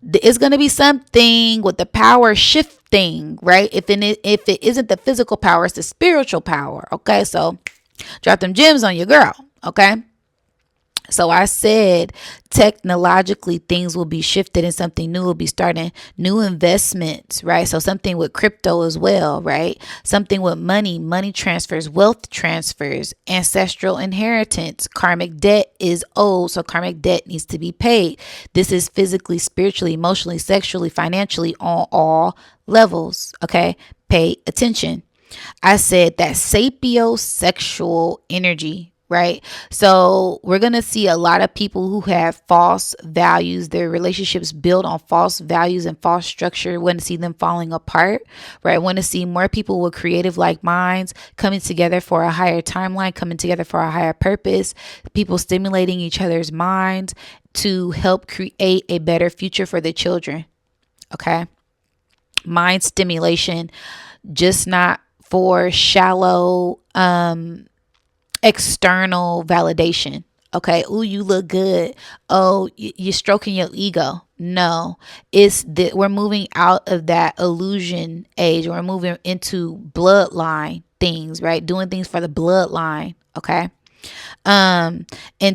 It's going to be something with the power shifting, right? If it isn't the physical power, it's the spiritual power. Okay. So drop them gems on your girl. Okay. So I said technologically things will be shifted and something new will be starting, new investments, right? So something with crypto as well, right? Something with money transfers, wealth transfers, ancestral inheritance. Karmic debt is owed, so karmic debt needs to be paid. This is physically, spiritually, emotionally, sexually, financially on all levels, okay? Pay attention. I said that sapiosexual energy, right? So we're going to see a lot of people who have false values, their relationships built on false values and false structure. We're going to see them falling apart, right? We want to see more people with creative like minds coming together for a higher timeline, coming together for a higher purpose, people stimulating each other's minds to help create a better future for the children. Okay. Mind stimulation, just not for shallow, external validation. Okay. Ooh, you look good. Oh, you're stroking your ego. No, it's that we're moving out of that illusion age. We're moving into bloodline things, right? Doing things for the bloodline. Okay. And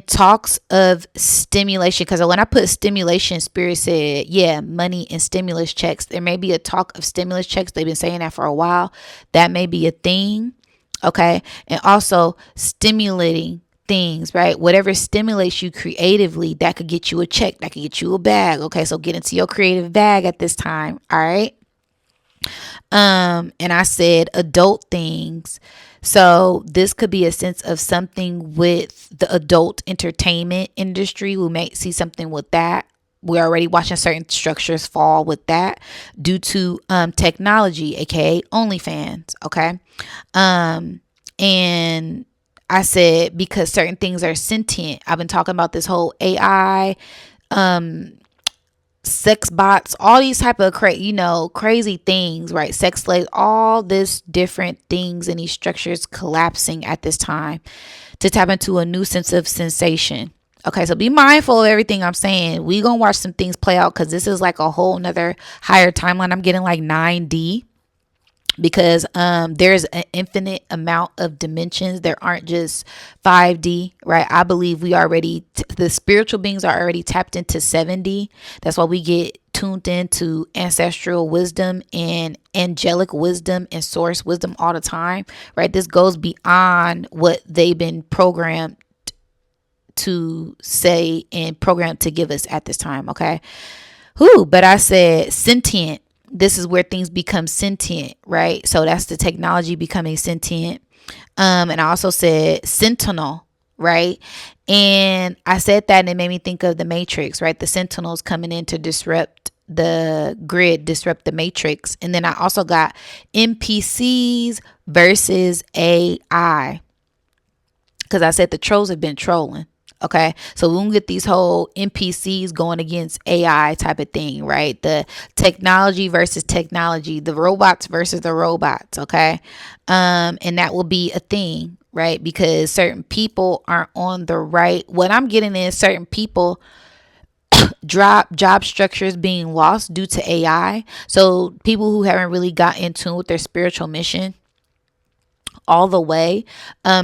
talks of stimulation, because when I put stimulation, Spirit said, yeah, money and stimulus checks. There may be a talk of stimulus checks. They've been saying that for a while. That may be a thing. Okay. And also stimulating things, right? Whatever stimulates you creatively, that could get you a check, that could get you a bag. Okay. So get into your creative bag at this time. All right. And I said adult things. So this could be a sense of something with the adult entertainment industry. We may see something with that. We're already watching certain structures fall with that due to technology, aka OnlyFans. Okay. And I said because certain things are sentient. I've been talking about this whole AI, sex bots, all these type of crazy things, right? Sex slaves, all this different things and these structures collapsing at this time to tap into a new sense of sensation. Okay, so be mindful of everything I'm saying. We gonna watch some things play out because this is like a whole nother higher timeline. I'm getting like 9D because there's an infinite amount of dimensions. There aren't just 5D, right? I believe we already the spiritual beings are already tapped into 7D. That's why we get tuned into ancestral wisdom and angelic wisdom and source wisdom all the time, right? This goes beyond what they've been programmed to say and programmed to give us at this time. Okay. But I said sentient. This is where things become sentient, right? So that's the technology becoming sentient. And I also said sentinel, right? And I said that and it made me think of the Matrix, right? The sentinels coming in to disrupt the grid, disrupt the Matrix. And then I also got NPCs versus AI because I said the trolls have been trolling. Okay, so we won't get these whole NPCs going against AI type of thing, right? The technology versus technology, the robots versus the robots. Okay, and that will be a thing, right? Because certain people aren't on the right. What I'm getting is certain people job structures being lost due to AI. So people who haven't really got in tune with their spiritual mission all the way,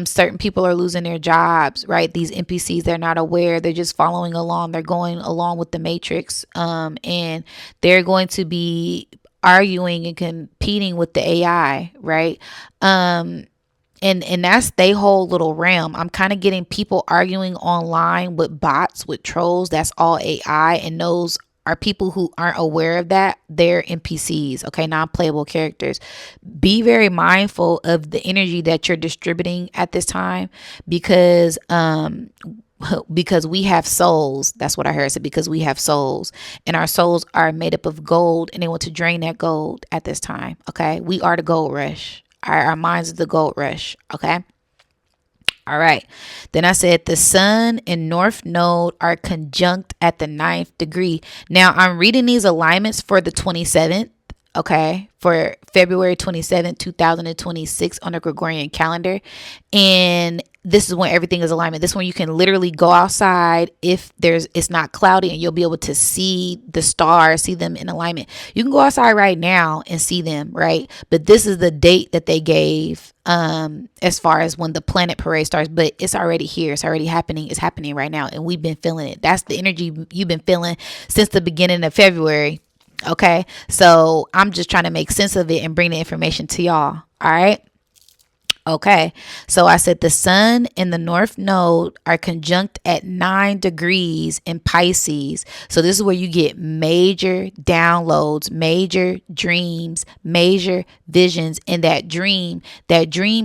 certain people are losing their jobs, right? These NPCs, they're not aware, they're just following along, they're going along with the Matrix, and they're going to be arguing and competing with the AI, right? And that's their whole little realm. I'm kind of getting people arguing online with bots, with trolls. That's all AI, and those are people who aren't aware of that. They're NPCs, okay, non-playable characters. Be very mindful of the energy that you're distributing at this time because we have souls. That's what I heard. So because we have souls and our souls are made up of gold and they want to drain that gold at this time. Okay. We are the gold rush. Our minds are the gold rush. Okay. All right. Then I said the sun and north node are conjunct at the 9th degree. Now I'm reading these alignments for the 27th. Okay. For February 27th, 2026 on the Gregorian calendar. And this is when everything is alignment. This one you can literally go outside if it's not cloudy and you'll be able to see the stars, see them in alignment. You can go outside right now and see them, right? But this is the date that they gave as far as when the planet parade starts, but it's already here. It's already happening. It's happening right now. And we've been feeling it. That's the energy you've been feeling since the beginning of February. Okay. So I'm just trying to make sense of it and bring the information to y'all. All right. Okay, so I said the sun and the north node are conjunct at 9 degrees in Pisces. So this is where you get major downloads, major dreams, major visions. And that dream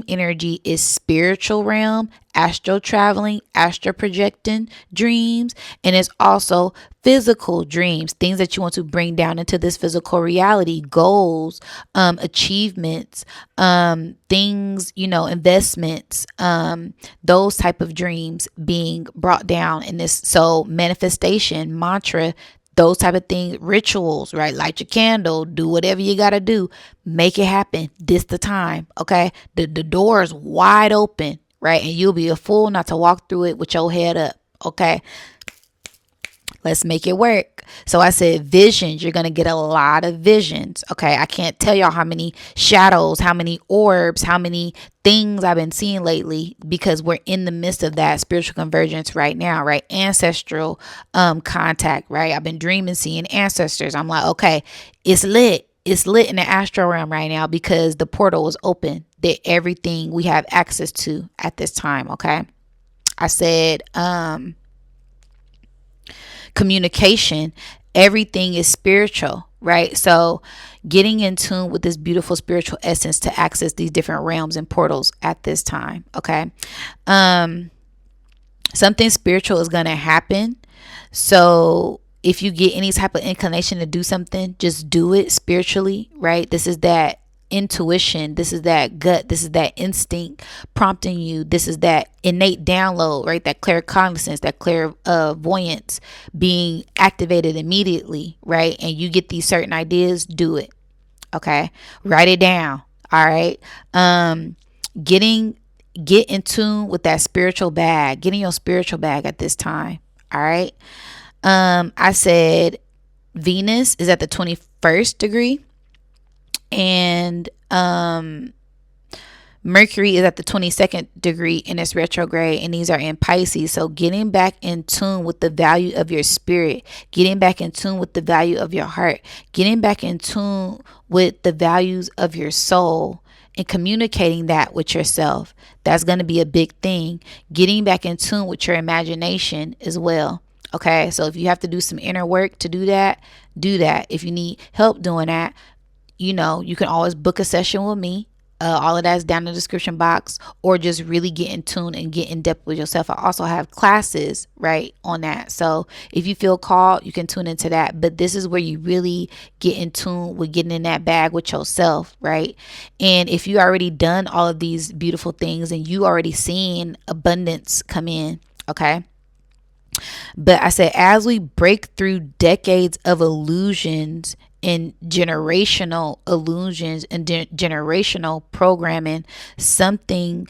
energy is spiritual realm, astral traveling, astral projecting dreams, and it's also physical dreams, things that you want to bring down into this physical reality, goals, achievements, things, investments, those type of dreams being brought down in this. So manifestation, mantra, those type of things, rituals, right? Light your candle, do whatever you got to do, make it happen. This the time. Okay. The door is wide open, right? And you'll be a fool not to walk through it with your head up. Okay. Let's make it work. So I said visions. You're going to get a lot of visions. Okay. I can't tell y'all how many shadows, how many orbs, how many things I've been seeing lately because we're in the midst of that spiritual convergence right now, right? Ancestral contact, right? I've been dreaming, seeing ancestors. I'm like, okay, it's lit. It's lit in the astral realm right now because the portal is open. That everything we have access to at this time. Okay. I said, communication, everything is spiritual. right? So getting in tune with this beautiful spiritual essence to access these different realms and portals at this time. Okay. Um, something spiritual is going to happen. So if you get any type of inclination to do something, just do it spiritually, right? This is that intuition. This is that gut. This is that instinct prompting you. This is that innate download, right? That claircognizance, that clairvoyance being activated immediately, right? And you get these certain ideas, do it. Okay. Write it down. All right. Getting get in tune with that spiritual bag. Get in your spiritual bag at this time. All right. I said Venus is at the 21st degree, and Mercury is at the 22nd degree in its retrograde, and these are in Pisces. So getting back in tune with the value of your spirit, getting back in tune with the value of your heart, getting back in tune with the values of your soul, and communicating that with yourself. That's going to be a big thing. Getting back in tune with your imagination as well. Okay, so if you have to do some inner work to do that, do that. If you need help doing that, you know, you can always book a session with me. All of that's down in the description box, or just really get in tune and get in depth with yourself. I also have classes right on that. So if you feel called, you can tune into that. But this is where you really get in tune with getting in that bag with yourself, right? And if you already done all of these beautiful things and you already seen abundance come in, okay? But I said, as we break through decades of illusions and generational illusions and generational programming, something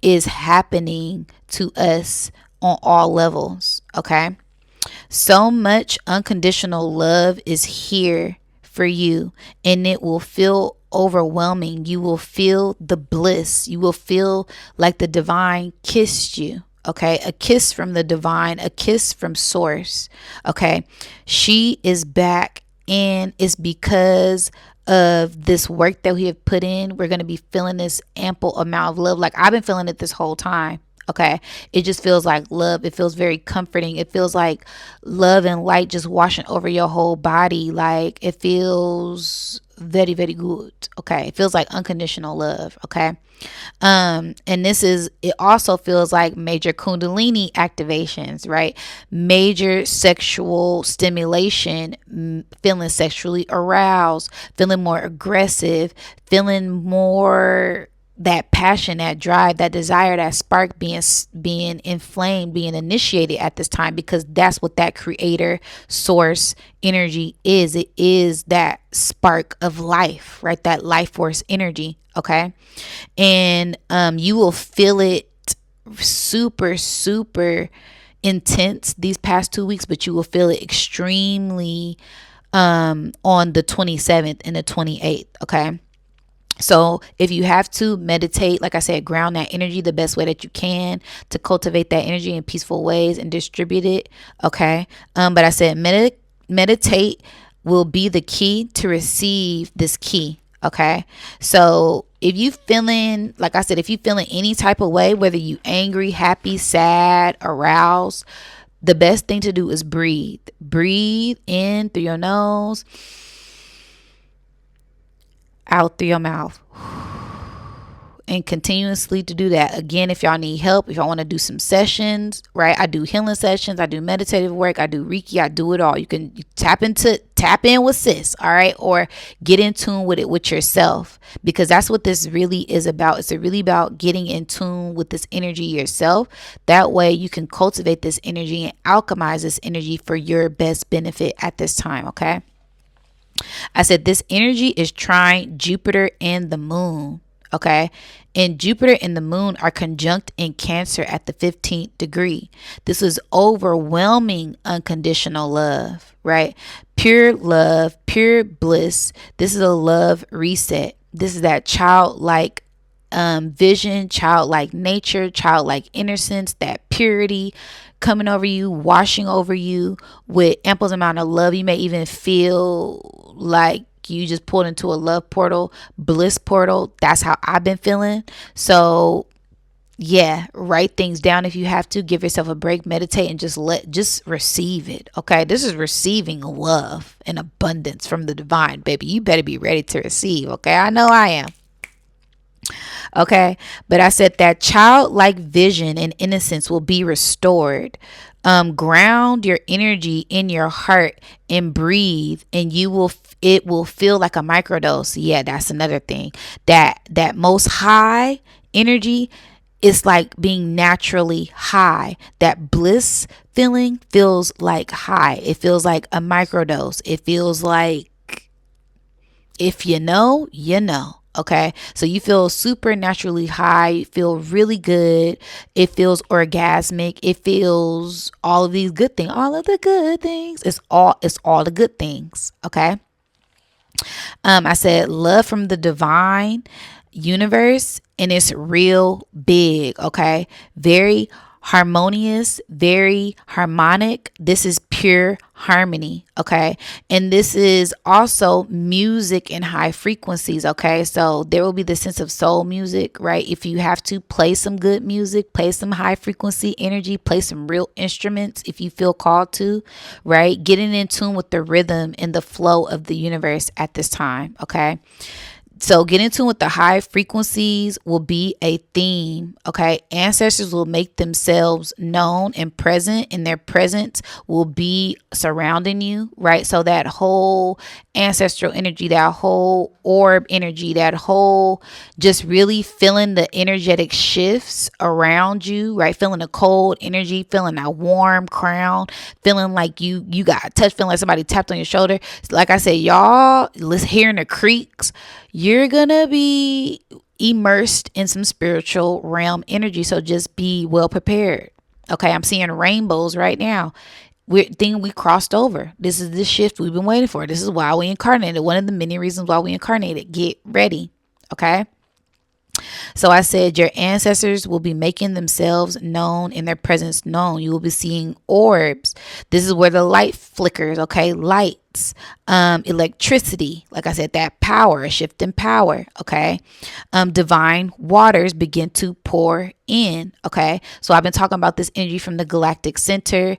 is happening to us on all levels. Okay. So much unconditional love is here for you, and it will feel overwhelming. You will feel the bliss. You will feel like the divine kissed you. Okay, a kiss from the divine, a kiss from source. Okay, she is back, and it's because of this work that we have put in. We're going to be feeling this ample amount of love. Like I've been feeling it this whole time. Okay, it just feels like love. It feels very comforting. It feels like love and light just washing over your whole body. Like it feels very, very good. Okay, it feels like unconditional love. Okay. And it also feels like major kundalini activations, right? Major sexual stimulation, feeling sexually aroused, feeling more aggressive, feeling more that passion, that drive, that desire, that spark being inflamed, being initiated at this time, because that's what that creator source energy is. It is that spark of life, right? That life force energy. Okay. And you will feel it super, super intense these past 2 weeks, but you will feel it extremely on the 27th and the 28th. Okay. So if you have to meditate, like I said, ground that energy the best way that you can to cultivate that energy in peaceful ways and distribute it. Okay. But I said meditate will be the key to receive this key. Okay. So if you feeling, like I said, if you feeling any type of way, whether you angry, happy, sad, aroused, the best thing to do is breathe. Breathe in through your nose, out through your mouth, and continuously to do that. Again, if y'all need help, if y'all want to do some sessions, right? I do healing sessions, I do meditative work, I do Reiki, I do it all. You can tap in with sis, all right? Or get in tune with it with yourself, because that's what this really is about. It's really about getting in tune with this energy yourself. That way you can cultivate this energy and alchemize this energy for your best benefit at this time, okay? I said this energy is trying Jupiter and the moon. Okay. And Jupiter and the moon are conjunct in Cancer at the 15th degree. This is overwhelming unconditional love, right? Pure love, pure bliss. This is a love reset. This is that childlike vision, childlike nature, childlike innocence, that purity coming over you, washing over you with ample amount of love. You may even feel like you just pulled into a love portal, bliss portal. That's how I've been feeling. So Yeah, write things down if you have to. Give yourself a break, meditate, and just receive it. Okay, this is receiving love and abundance from the divine, baby. You better be ready to receive. Okay, I know I am. Okay, but I said that childlike vision and innocence will be restored. Ground your energy in your heart and breathe, and it will feel like a microdose. Yeah, that's another thing. That most high energy is like being naturally high. That bliss feeling feels like high. It feels like a microdose. It feels like, if you know, you know. Okay, so you feel supernaturally high, you feel really good, it feels orgasmic, it feels all of these good things, all of the good things. It's all the good things. Okay. I said love from the divine universe, and it's real big. Okay, very harmonious, very harmonic. This is pure harmony. Okay, and this is also music in high frequencies. Okay, so there will be the sense of soul music, right? If you have to play some good music, play some high frequency energy, play some real instruments if you feel called to, right? Getting in tune with the rhythm and the flow of the universe at this time. Okay, so get in tune with the high frequencies will be a theme. Okay. Ancestors will make themselves known and present, and their presence will be surrounding you, right? So that whole ancestral energy, that whole orb energy, that whole just really feeling the energetic shifts around you, right? Feeling the cold energy, feeling that warm crown, feeling like you got touched, feeling like somebody tapped on your shoulder. Like I said, y'all, let's hearing the creaks. You're gonna be immersed in some spiritual realm energy. So just be well prepared. Okay, I'm seeing rainbows right now. We crossed over. This is the shift we've been waiting for. This is why we incarnated. One of the many reasons why we incarnated. Get ready. Okay. So I said your ancestors will be making themselves known and their presence known. You will be seeing orbs. This is where the light flickers. Okay, lights, electricity. Like I said, that power, a shift in power. Okay, divine waters begin to pour in. Okay, so I've been talking about this energy from the galactic center,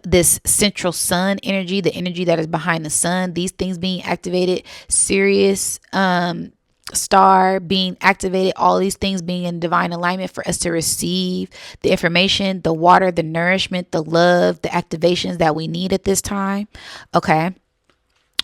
this central sun energy, the energy that is behind the sun. These things being activated, Sirius, star being activated, all these things being in divine alignment for us to receive the information, the water, the nourishment, the love, the activations that we need at this time. Okay.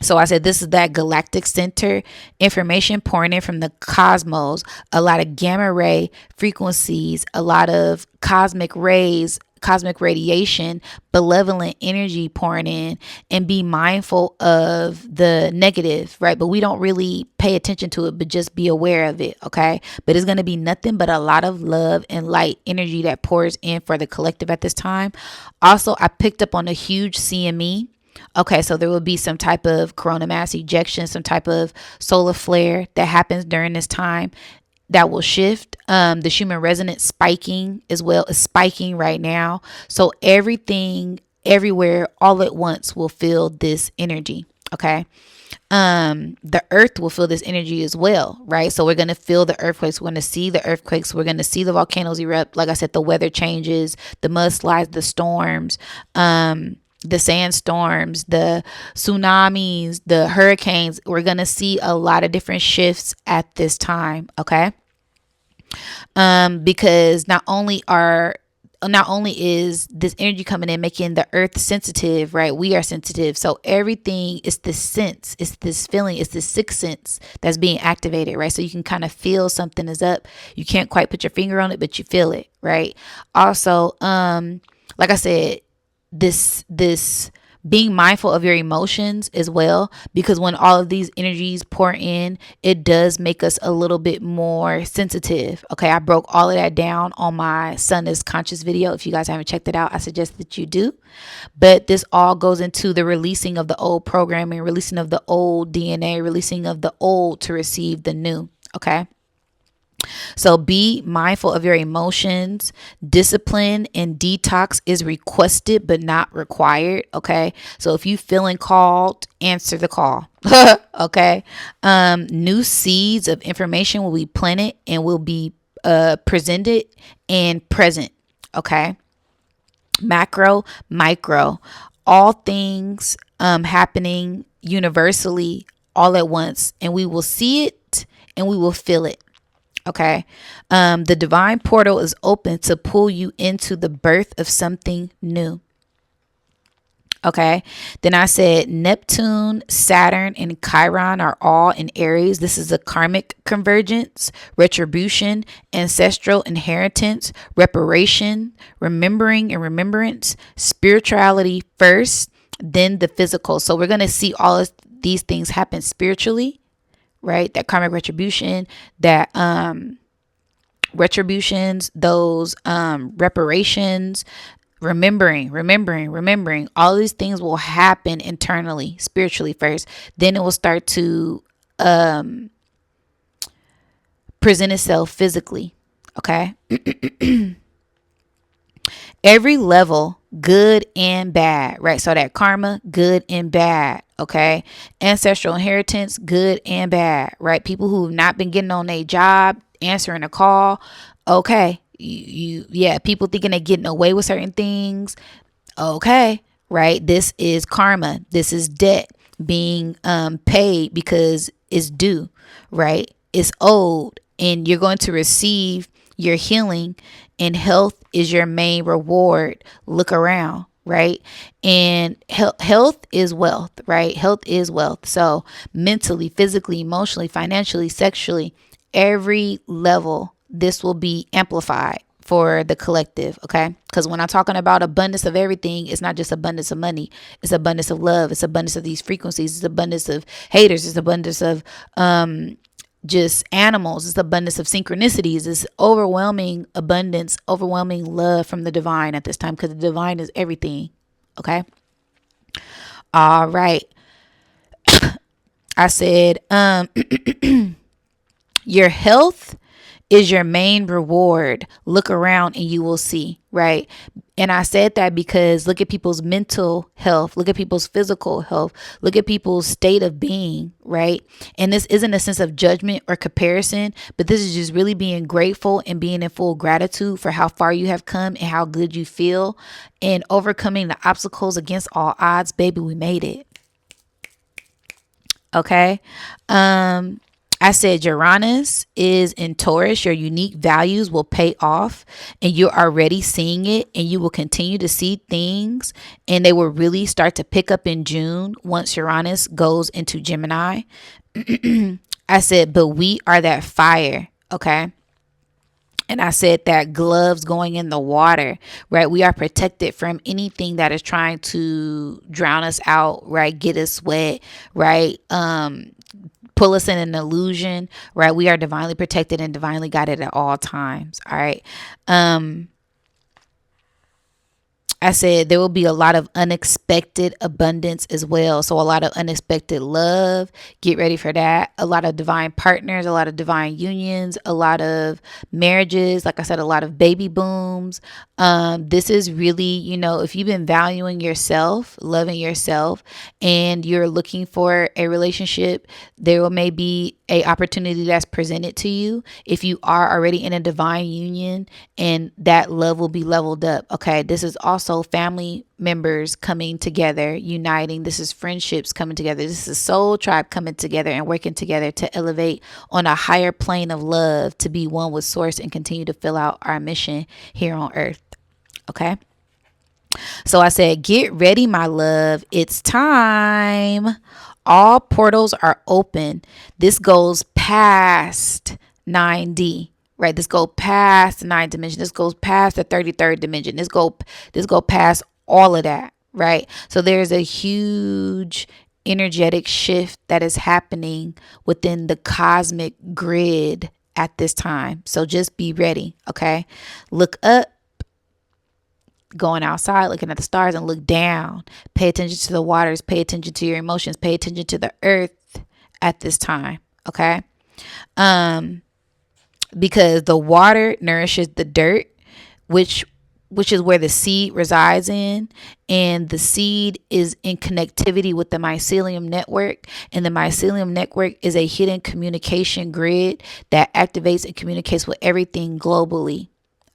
So I said this is that galactic center information pouring in from the cosmos, a lot of gamma ray frequencies, a lot of cosmic rays, cosmic radiation, benevolent energy pouring in, and be mindful of the negative, right? But we don't really pay attention to it, but just be aware of it. Okay. But it's going to be nothing but a lot of love and light energy that pours in for the collective at this time. Also, I picked up on a huge CME. Okay, so there will be some type of corona mass ejection, some type of solar flare that happens during this time that will shift. The human resonance spiking as well is spiking right now. So everything, everywhere, all at once will feel this energy. Okay. The earth will feel this energy as well, right? So we're going to feel the earthquakes. We're going to see the earthquakes. We're going to see the volcanoes erupt. Like I said, the weather changes, the mudslides, the storms, the sandstorms, the tsunamis, the hurricanes. We're going to see a lot of different shifts at this time. Okay. Because not only is this energy coming in making the earth sensitive, right? We are sensitive. So everything is this sense, it's this feeling, it's this sixth sense that's being activated, right? So you can kind of feel something is up. You can't quite put your finger on it, but you feel it, right? Also, like I said, this being mindful of your emotions as well, because when all of these energies pour in, it does make us a little bit more sensitive. Okay, I broke all of that down on my Sun is Conscious video. If you guys haven't checked it out, I suggest that you do. But this all goes into the releasing of the old programming, releasing of the old DNA, releasing of the old to receive the new. Okay. So be mindful of your emotions. Discipline and detox is requested but not required. Okay. So if you feeling called, answer the call. Okay. New seeds of information will be planted and will be presented and present. Okay. Macro, micro, all things happening universally all at once, and we will see it and we will feel it. Okay. The divine portal is open to pull you into the birth of something new. Okay. Then I said Neptune, Saturn, and Chiron are all in Aries. This is a karmic convergence, retribution, ancestral inheritance, reparation, remembering and remembrance, spirituality first, then the physical. So we're going to see all of these things happen spiritually, right? That karmic retribution, that retributions, those reparations, remembering, all these things will happen internally, spiritually first. Then it will start to present itself physically. Okay. Every level, good and bad, right? So that karma, good and bad. Okay. Ancestral inheritance, good and bad, right? People who have not been getting on a job, answering a call. Okay. Yeah, people thinking they're getting away with certain things. Okay. Right. This is karma. This is debt being paid because it's due, right? It's owed, and you're going to receive your healing, and health is your main reward. Look around, right? And health is wealth, right? Health is wealth. So mentally, physically, emotionally, financially, sexually, every level, this will be amplified for the collective. Okay. Because when I'm talking about abundance of everything, it's not just abundance of money. It's abundance of love. It's abundance of these frequencies. It's abundance of haters. It's abundance of, just animals. It's abundance of synchronicities. It's overwhelming abundance, overwhelming love from the divine at this time, because the divine is everything. Okay. All right. I said, your health is your main reward. Look around and you will see, right? And I said that because look at people's mental health, look at people's physical health, look at people's state of being, right? And this isn't a sense of judgment or comparison, but this is just really being grateful and being in full gratitude for how far you have come and how good you feel, and overcoming the obstacles against all odds. Baby, we made it. Okay. I said Uranus is in Taurus. Your unique values will pay off, and you're already seeing it, and you will continue to see things, and they will really start to pick up in June once Uranus goes into Gemini. I said, but we are that fire. Okay. And I said that gloves going in the water, right? We are protected from anything that is trying to drown us out, right? Get us wet, right? Pull us in an illusion, right? We are divinely protected and divinely guided at all times. All right. I said there will be a lot of unexpected abundance as well. So a lot of unexpected love. Get ready for that. A lot of divine partners, a lot of divine unions, a lot of marriages. Like I said, a lot of baby booms. This is really, if you've been valuing yourself, loving yourself, and you're looking for a relationship, there will maybe a opportunity that's presented to you if you are already in a divine union, and that love will be leveled up. Okay. This is also family members coming together, uniting. This is friendships coming together. This is soul tribe coming together and working together to elevate on a higher plane of love, to be one with source and continue to fill out our mission here on earth. Okay. So I said, get ready, my love. It's time. All portals are open. This goes past 9D, right? This goes past the 9th dimension. This goes past the 33rd dimension. This go past all of that, right? So there's a huge energetic shift that is happening within the cosmic grid at this time. So just be ready, okay? Look up. Going outside, looking at the stars, and look down. Pay attention to the waters. Pay attention to your emotions. Pay attention to the earth at this time. Okay. Because the water nourishes the dirt, which which is where the seed resides in. And the seed is in connectivity with the mycelium network. And the mycelium network is a hidden communication grid that activates and communicates with everything globally.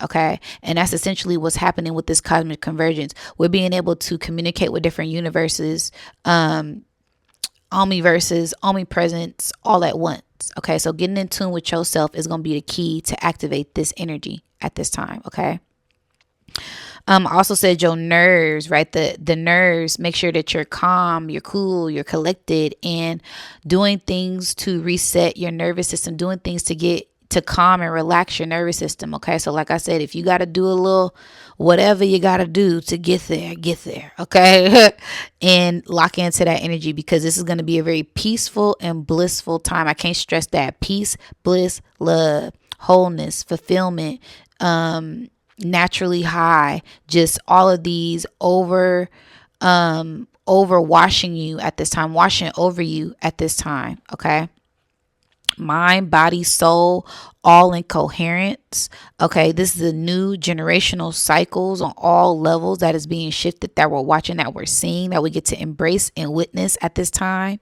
Okay. And that's essentially what's happening with this cosmic convergence. We're being able to communicate with different universes, omniverses, omnipresence, all at once. Okay. So getting in tune with yourself is going to be the key to activate this energy at this time. Okay. I also said your nerves, right? The nerves, make sure that you're calm, you're cool, you're collected, and doing things to reset your nervous system, doing things to get to calm and relax your nervous system. Okay. So like I said, if you got to do a little whatever you got to do to get there, get there. Okay. And lock into that energy, because this is going to be a very peaceful and blissful time. I can't stress that. Peace, bliss, love, wholeness, fulfillment, naturally high, just all of these over washing you at this time, washing over you at this time. Okay. Mind, body, soul, all in coherence. Okay. This is a new generational cycles on all levels that is being shifted, that we're watching, that we're seeing, that we get to embrace and witness at this time.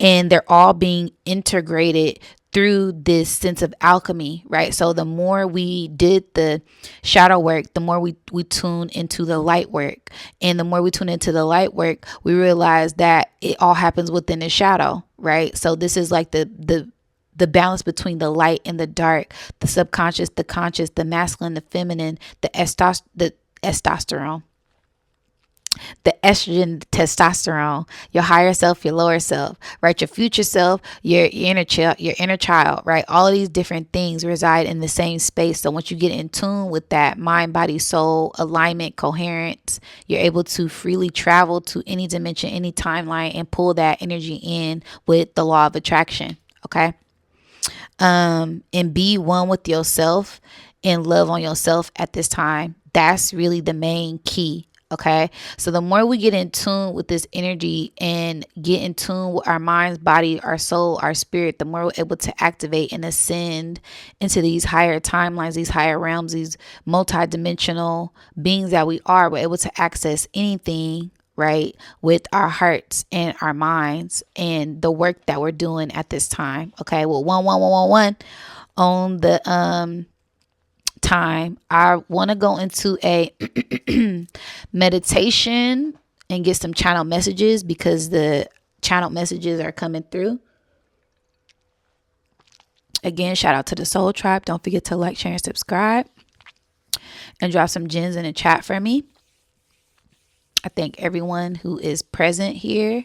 And they're all being integrated through this sense of alchemy, right? So the more we did the shadow work, the more we tune into the light work. And the more we tune into the light work, we realize that it all happens within the shadow, right? So this is like the balance between the light and the dark, the subconscious, the conscious, the masculine, the feminine, the testosterone, the estrogen, the testosterone, your higher self, your lower self, right? Your future self, your inner child, right? All of these different things reside in the same space. So once you get in tune with that mind, body, soul, alignment, coherence, you're able to freely travel to any dimension, any timeline, and pull that energy in with the law of attraction. Okay. And be one with yourself and love on yourself at this time. That's really the main key. Okay. So the more we get in tune with this energy and get in tune with our minds, body, our soul, our spirit, the more we're able to activate and ascend into these higher timelines, these higher realms, these multidimensional beings that we are. We're able to access anything, right, with our hearts and our minds and the work that we're doing at this time. Okay. Well, 11111 on the time, I want to go into a meditation and get some channel messages, because the channel messages are coming through. Again, shout out to the Soul Tribe. Don't forget to like, share, and subscribe, and drop some gems in the chat for me. I thank everyone who is present here,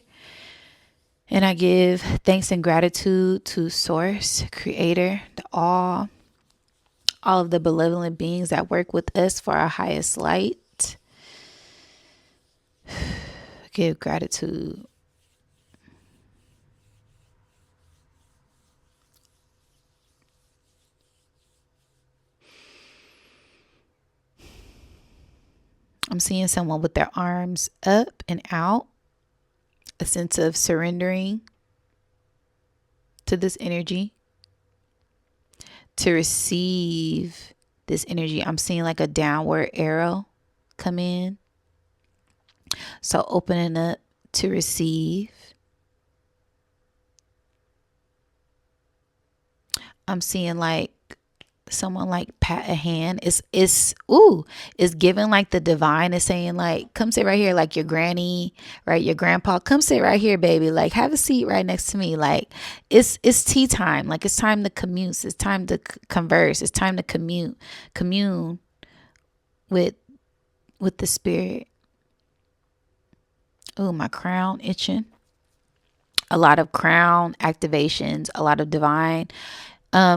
and I give thanks and gratitude to Source, Creator, the all of the benevolent beings that work with us for our highest light. Give gratitude. I'm seeing someone with their arms up and out, a sense of surrendering to this energy, to receive this energy. I'm seeing like a downward arrow come in. So opening up to receive. I'm seeing like someone like pat a hand. It's giving like the divine is saying like, come sit right here, like your granny, right? Your grandpa, come sit right here, baby. Like have a seat right next to me. Like it's tea time. Like it's time to commute. It's time to converse. It's time to commune with the spirit. Oh, my crown itching. A lot of crown activations, a lot of divine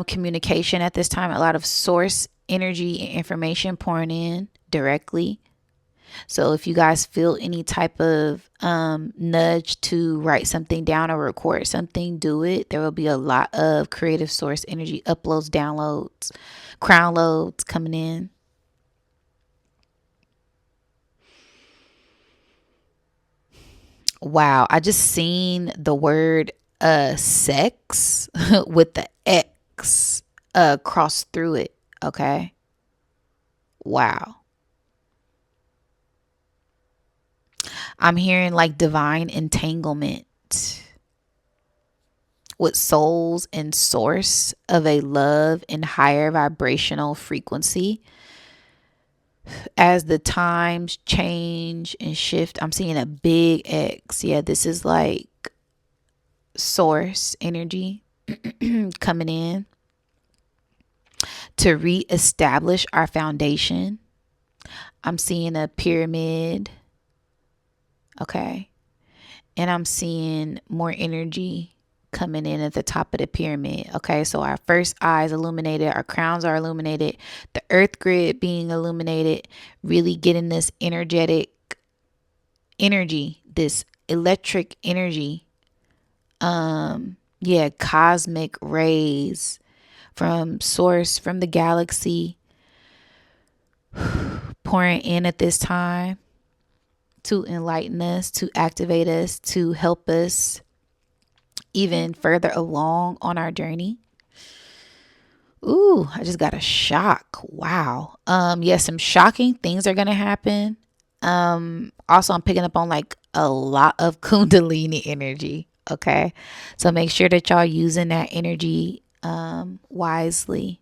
communication at this time, a lot of source energy and information pouring in directly. So if you guys feel any type of nudge to write something down or record something, do it. There will be a lot of creative source energy, uploads, downloads, crown loads coming in. Wow, I just seen the word sex with the X cross through it. Okay. Wow. I'm hearing like divine entanglement with souls and source of a love and higher vibrational frequency. As the times change and shift, I'm seeing a big X. Yeah, this is like source energy coming in to reestablish our foundation. I'm seeing a pyramid. Okay. And I'm seeing more energy coming in at the top of the pyramid. Okay, so our first eye is illuminated, our crowns are illuminated, the earth grid being illuminated, really getting this energetic energy, this electric energy. Yeah, cosmic rays from source, from the galaxy, pouring in at this time to enlighten us, to activate us, to help us even further along on our journey. Ooh, I just got a shock. Wow. Yes, some shocking things are gonna happen. Also I'm picking up on like a lot of Kundalini energy. Okay. So make sure that y'all using that energy wisely.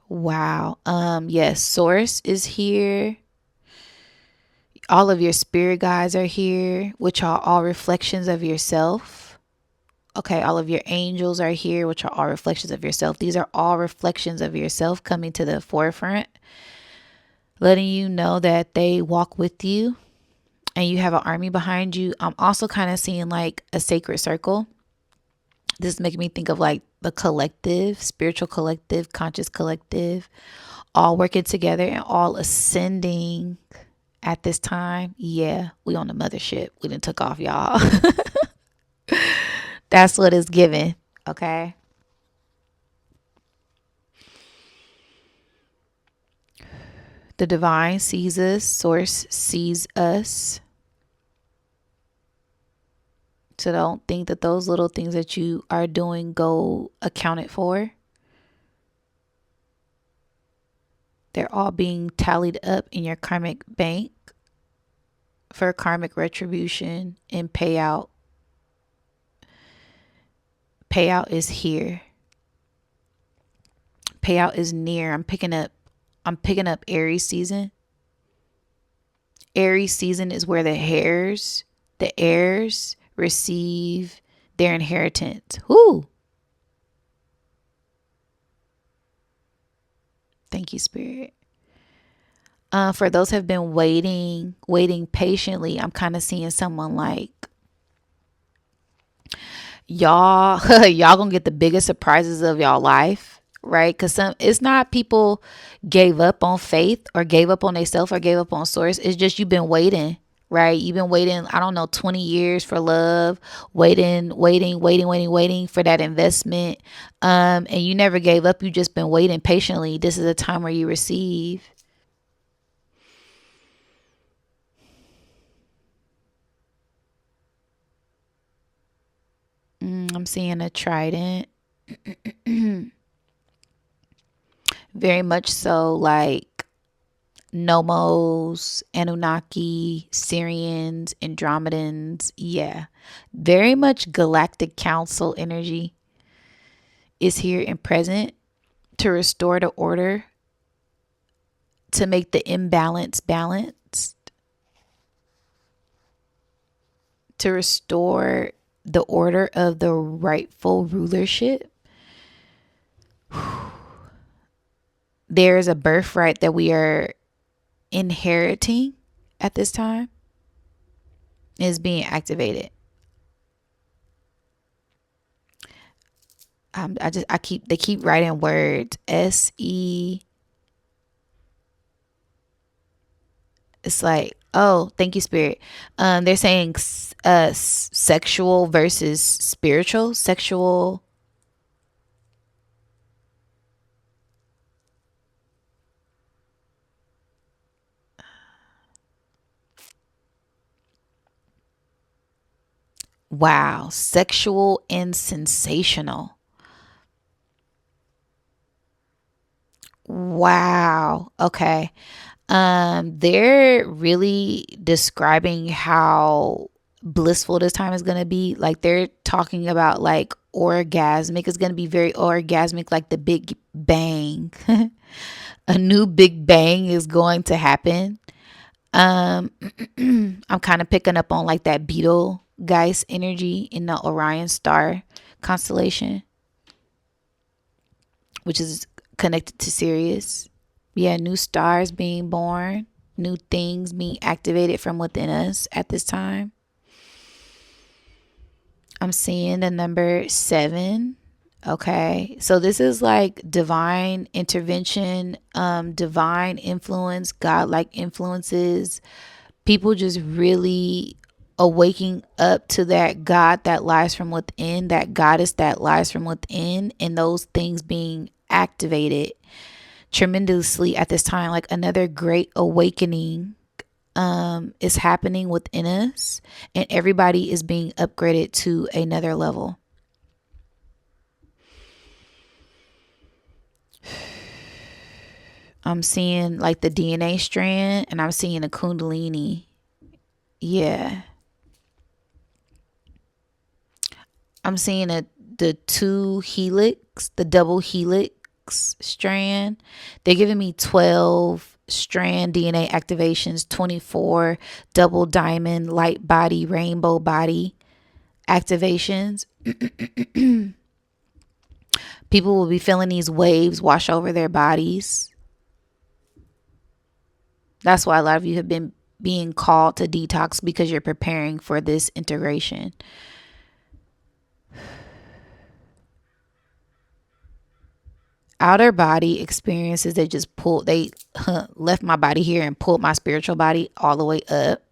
Wow. Yes, source is here. All of your spirit guides are here, which are all reflections of yourself. Okay, all of your angels are here, which are all reflections of yourself. These are all reflections of yourself coming to the forefront, letting you know that they walk with you and you have an army behind you. I'm also kind of seeing like a sacred circle. This is making me think of like the collective, spiritual collective, conscious collective, all working together and all ascending at this time. Yeah, we on the mothership. We done took off, y'all. That's what it's given. Okay. The divine sees us, source sees us. So don't think that those little things that you are doing go accounted for. They're all being tallied up in your karmic bank for karmic retribution and payout. Payout is here. Payout is near. I'm picking up Aries season. Aries season is where the heirs receive their inheritance. Whoo! Thank you, Spirit. For those who have been waiting patiently, I'm kind of seeing someone like y'all, y'all gonna get the biggest surprises of y'all life, right? Because it's not people gave up on faith or gave up on themselves or gave up on source. It's just you've been waiting, right? You've been waiting, I don't know, 20 years for love, waiting for that investment. And you never gave up. You just been waiting patiently. This is a time where you receive. I'm seeing a trident. Very much so like Nomos, Anunnaki, Syrians, Andromedans. Yeah. Very much Galactic Council energy is here and present to restore the order, to make the imbalance balanced, to restore the order of the rightful rulership. There is a birthright that we are inheriting at this time is being activated. They keep writing words SE. It's like, oh, thank you, Spirit. They're saying sexual versus spiritual. Sexual. Wow, sexual and sensational. Wow. Okay. They're really describing how blissful this time is going to be. Like they're talking about like orgasmic. It's going to be very orgasmic, like the big bang. A new big bang is going to happen. Um, I'm kind of picking up on like that Betelgeuse energy in the Orion star constellation, which is connected to Sirius. Yeah, new stars being born, new things being activated from within us at this time. I'm seeing the number 7. Okay. So this is like divine intervention, divine influence, godlike influences. People just really awaking up to that God that lies from within, that goddess that lies from within, and those things being activated tremendously at this time. Like another great awakening is happening within us, and everybody is being upgraded to another level. I'm seeing like the DNA strand, and I'm seeing a kundalini. Yeah. I'm seeing the two helix, the double helix strand. They're giving me 12 strand DNA activations, 24 double diamond light body, rainbow body activations. People will be feeling these waves wash over their bodies. That's why a lot of you have been being called to detox, because you're preparing for this integration. Outer body experiences that just pulled, they left my body here and pulled my spiritual body all the way up.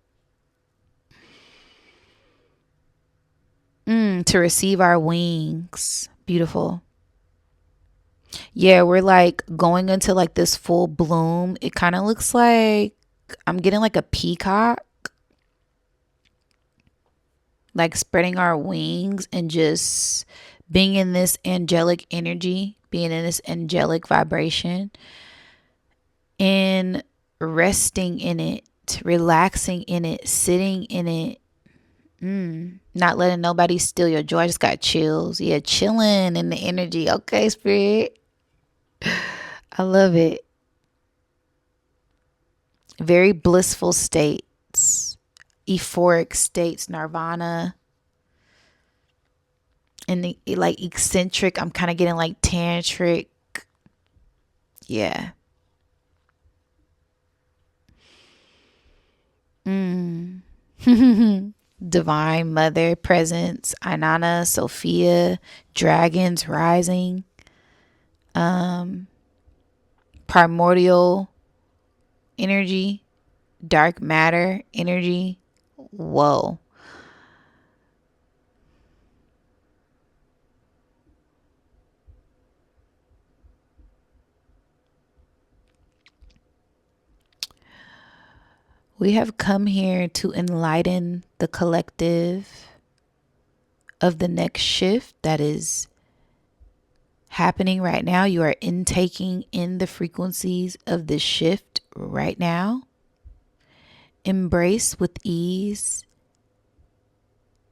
To receive our wings. Beautiful. Yeah, we're like going into like this full bloom. It kind of looks like I'm getting like a peacock, like spreading our wings and just being in this angelic energy, being in this angelic vibration, and resting in it, relaxing in it, sitting in it. Not letting nobody steal your joy. I just got chills. Yeah, chilling in the energy. Okay, spirit. I love it. Very blissful states, euphoric states, nirvana, and the, like eccentric. I'm kind of getting like tantric. Yeah. Divine Mother presence, Inanna, Sophia, dragons rising, primordial energy, dark matter energy. Whoa. We have come here to enlighten the collective of the next shift that is happening right now. You are intaking in the frequencies of this shift right now. Embrace with ease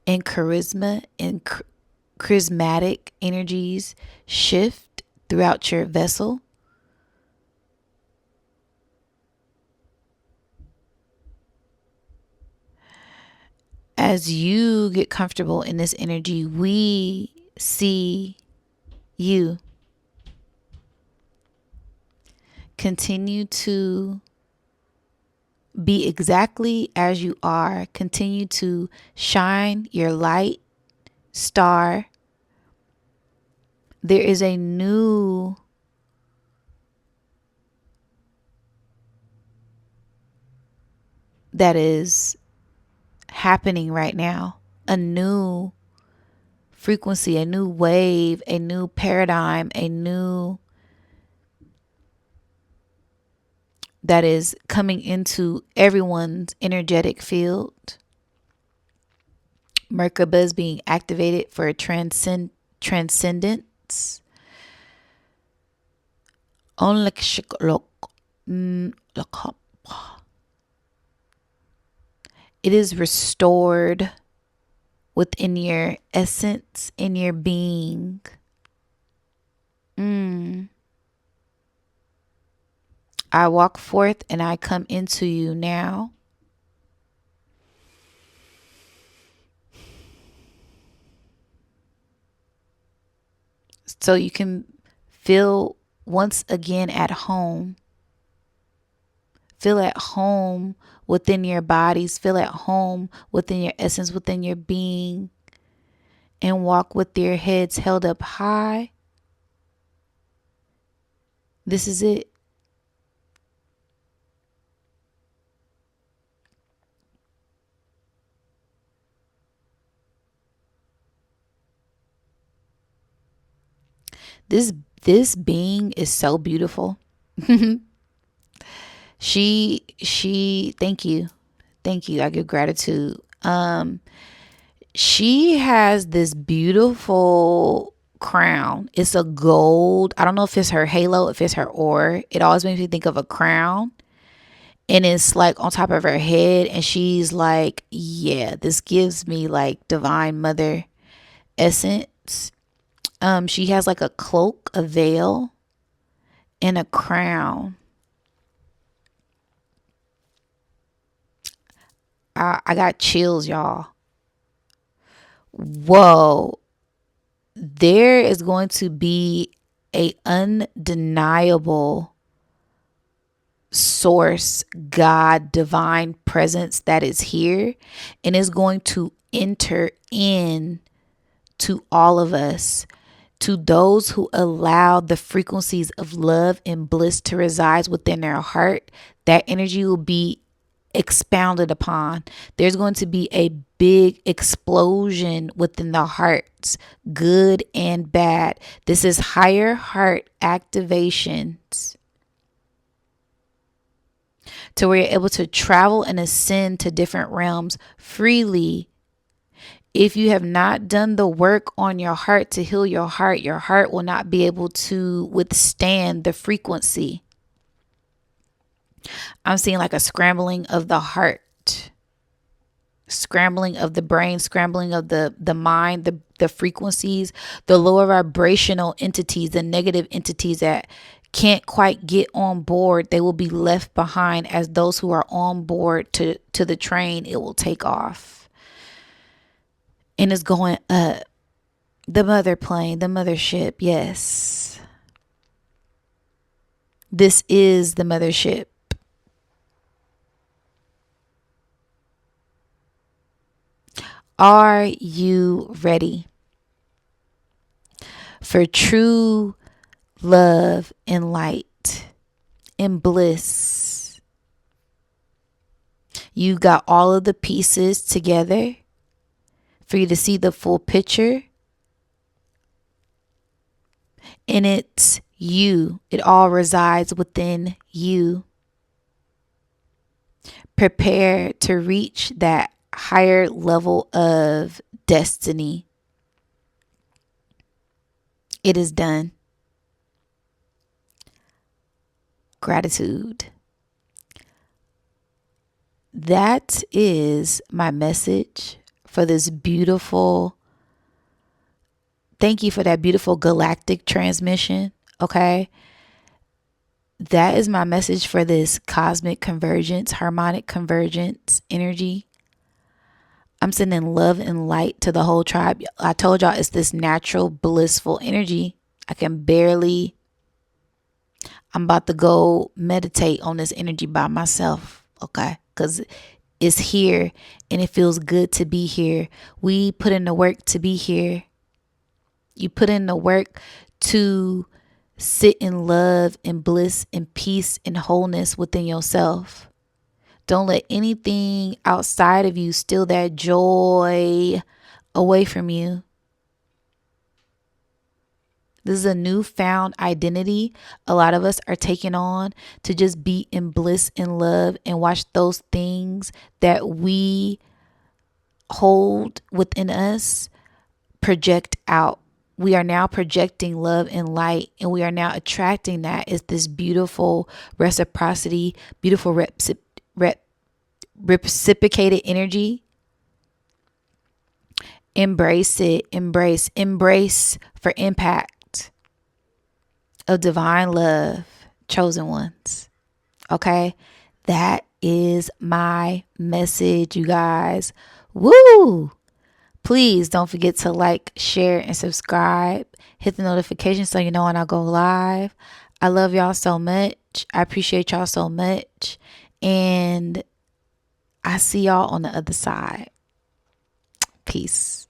and charisma and charismatic energies shift throughout your vessel. As you get comfortable in this energy, we see you. Continue to be exactly as you are. Continue to shine your light, star. There is a new that is happening right now. A new frequency, a new wave, a new paradigm, a new that is coming into everyone's energetic field. Merkaba is being activated for transcendence. It is restored within your essence, in your being. I walk forth and I come into you now. So you can feel once again at home. Feel at home within your bodies. Feel at home within your essence, within your being. And walk with your heads held up high. This is it. This being is so beautiful. she thank you. Thank you. I give gratitude. She has this beautiful crown. It's a gold. I don't know if it's her halo, if it's her aura. It always makes me think of a crown. And it's like on top of her head. And she's like, yeah, this gives me like divine mother essence. She has like a cloak, a veil, and a crown. I got chills, y'all. Whoa. There is going to be a undeniable source, God, divine presence that is here and is going to enter in to all of us, to those who allow the frequencies of love and bliss to reside within their heart. That energy will be expounded upon. There's going to be a big explosion within the hearts, good and bad. This is higher heart activations to where you're able to travel and ascend to different realms freely. If you have not done the work on your heart to heal your heart will not be able to withstand the frequency. I'm seeing like a scrambling of the heart, scrambling of the brain, scrambling of the mind, the frequencies, the lower vibrational entities, the negative entities that can't quite get on board. They will be left behind as those who are on board to the train. It will take off. And it's going up. The mother plane, the mothership. Yes. This is the mothership. Are you ready for true love and light and bliss? You got all of the pieces together for you to see the full picture. And it's you. It all resides within you. Prepare to reach that higher level of destiny. It is done. Gratitude. That is my message for this beautiful. Thank you for that beautiful galactic transmission. Okay. That is my message for this cosmic convergence, harmonic convergence energy. I'm sending love and light to the whole tribe. I told y'all it's this natural, blissful energy. I'm about to go meditate on this energy by myself. Okay. Because it's here and it feels good to be here. We put in the work to be here. You put in the work to sit in love and bliss and peace and wholeness within yourself. Don't let anything outside of you steal that joy away from you. This is a newfound identity a lot of us are taking on, to just be in bliss and love and watch those things that we hold within us project out. we are now projecting love and light, and we are now attracting that. It's this beautiful reciprocity, beautiful reciprocated energy. Embrace it. Embrace for impact of divine love, chosen ones. Okay, that is my message, you guys. Woo! Please don't forget to like, share, and subscribe. Hit the notification so you know when I go live. I love y'all so much. I appreciate y'all so much. And I see y'all on the other side. Peace.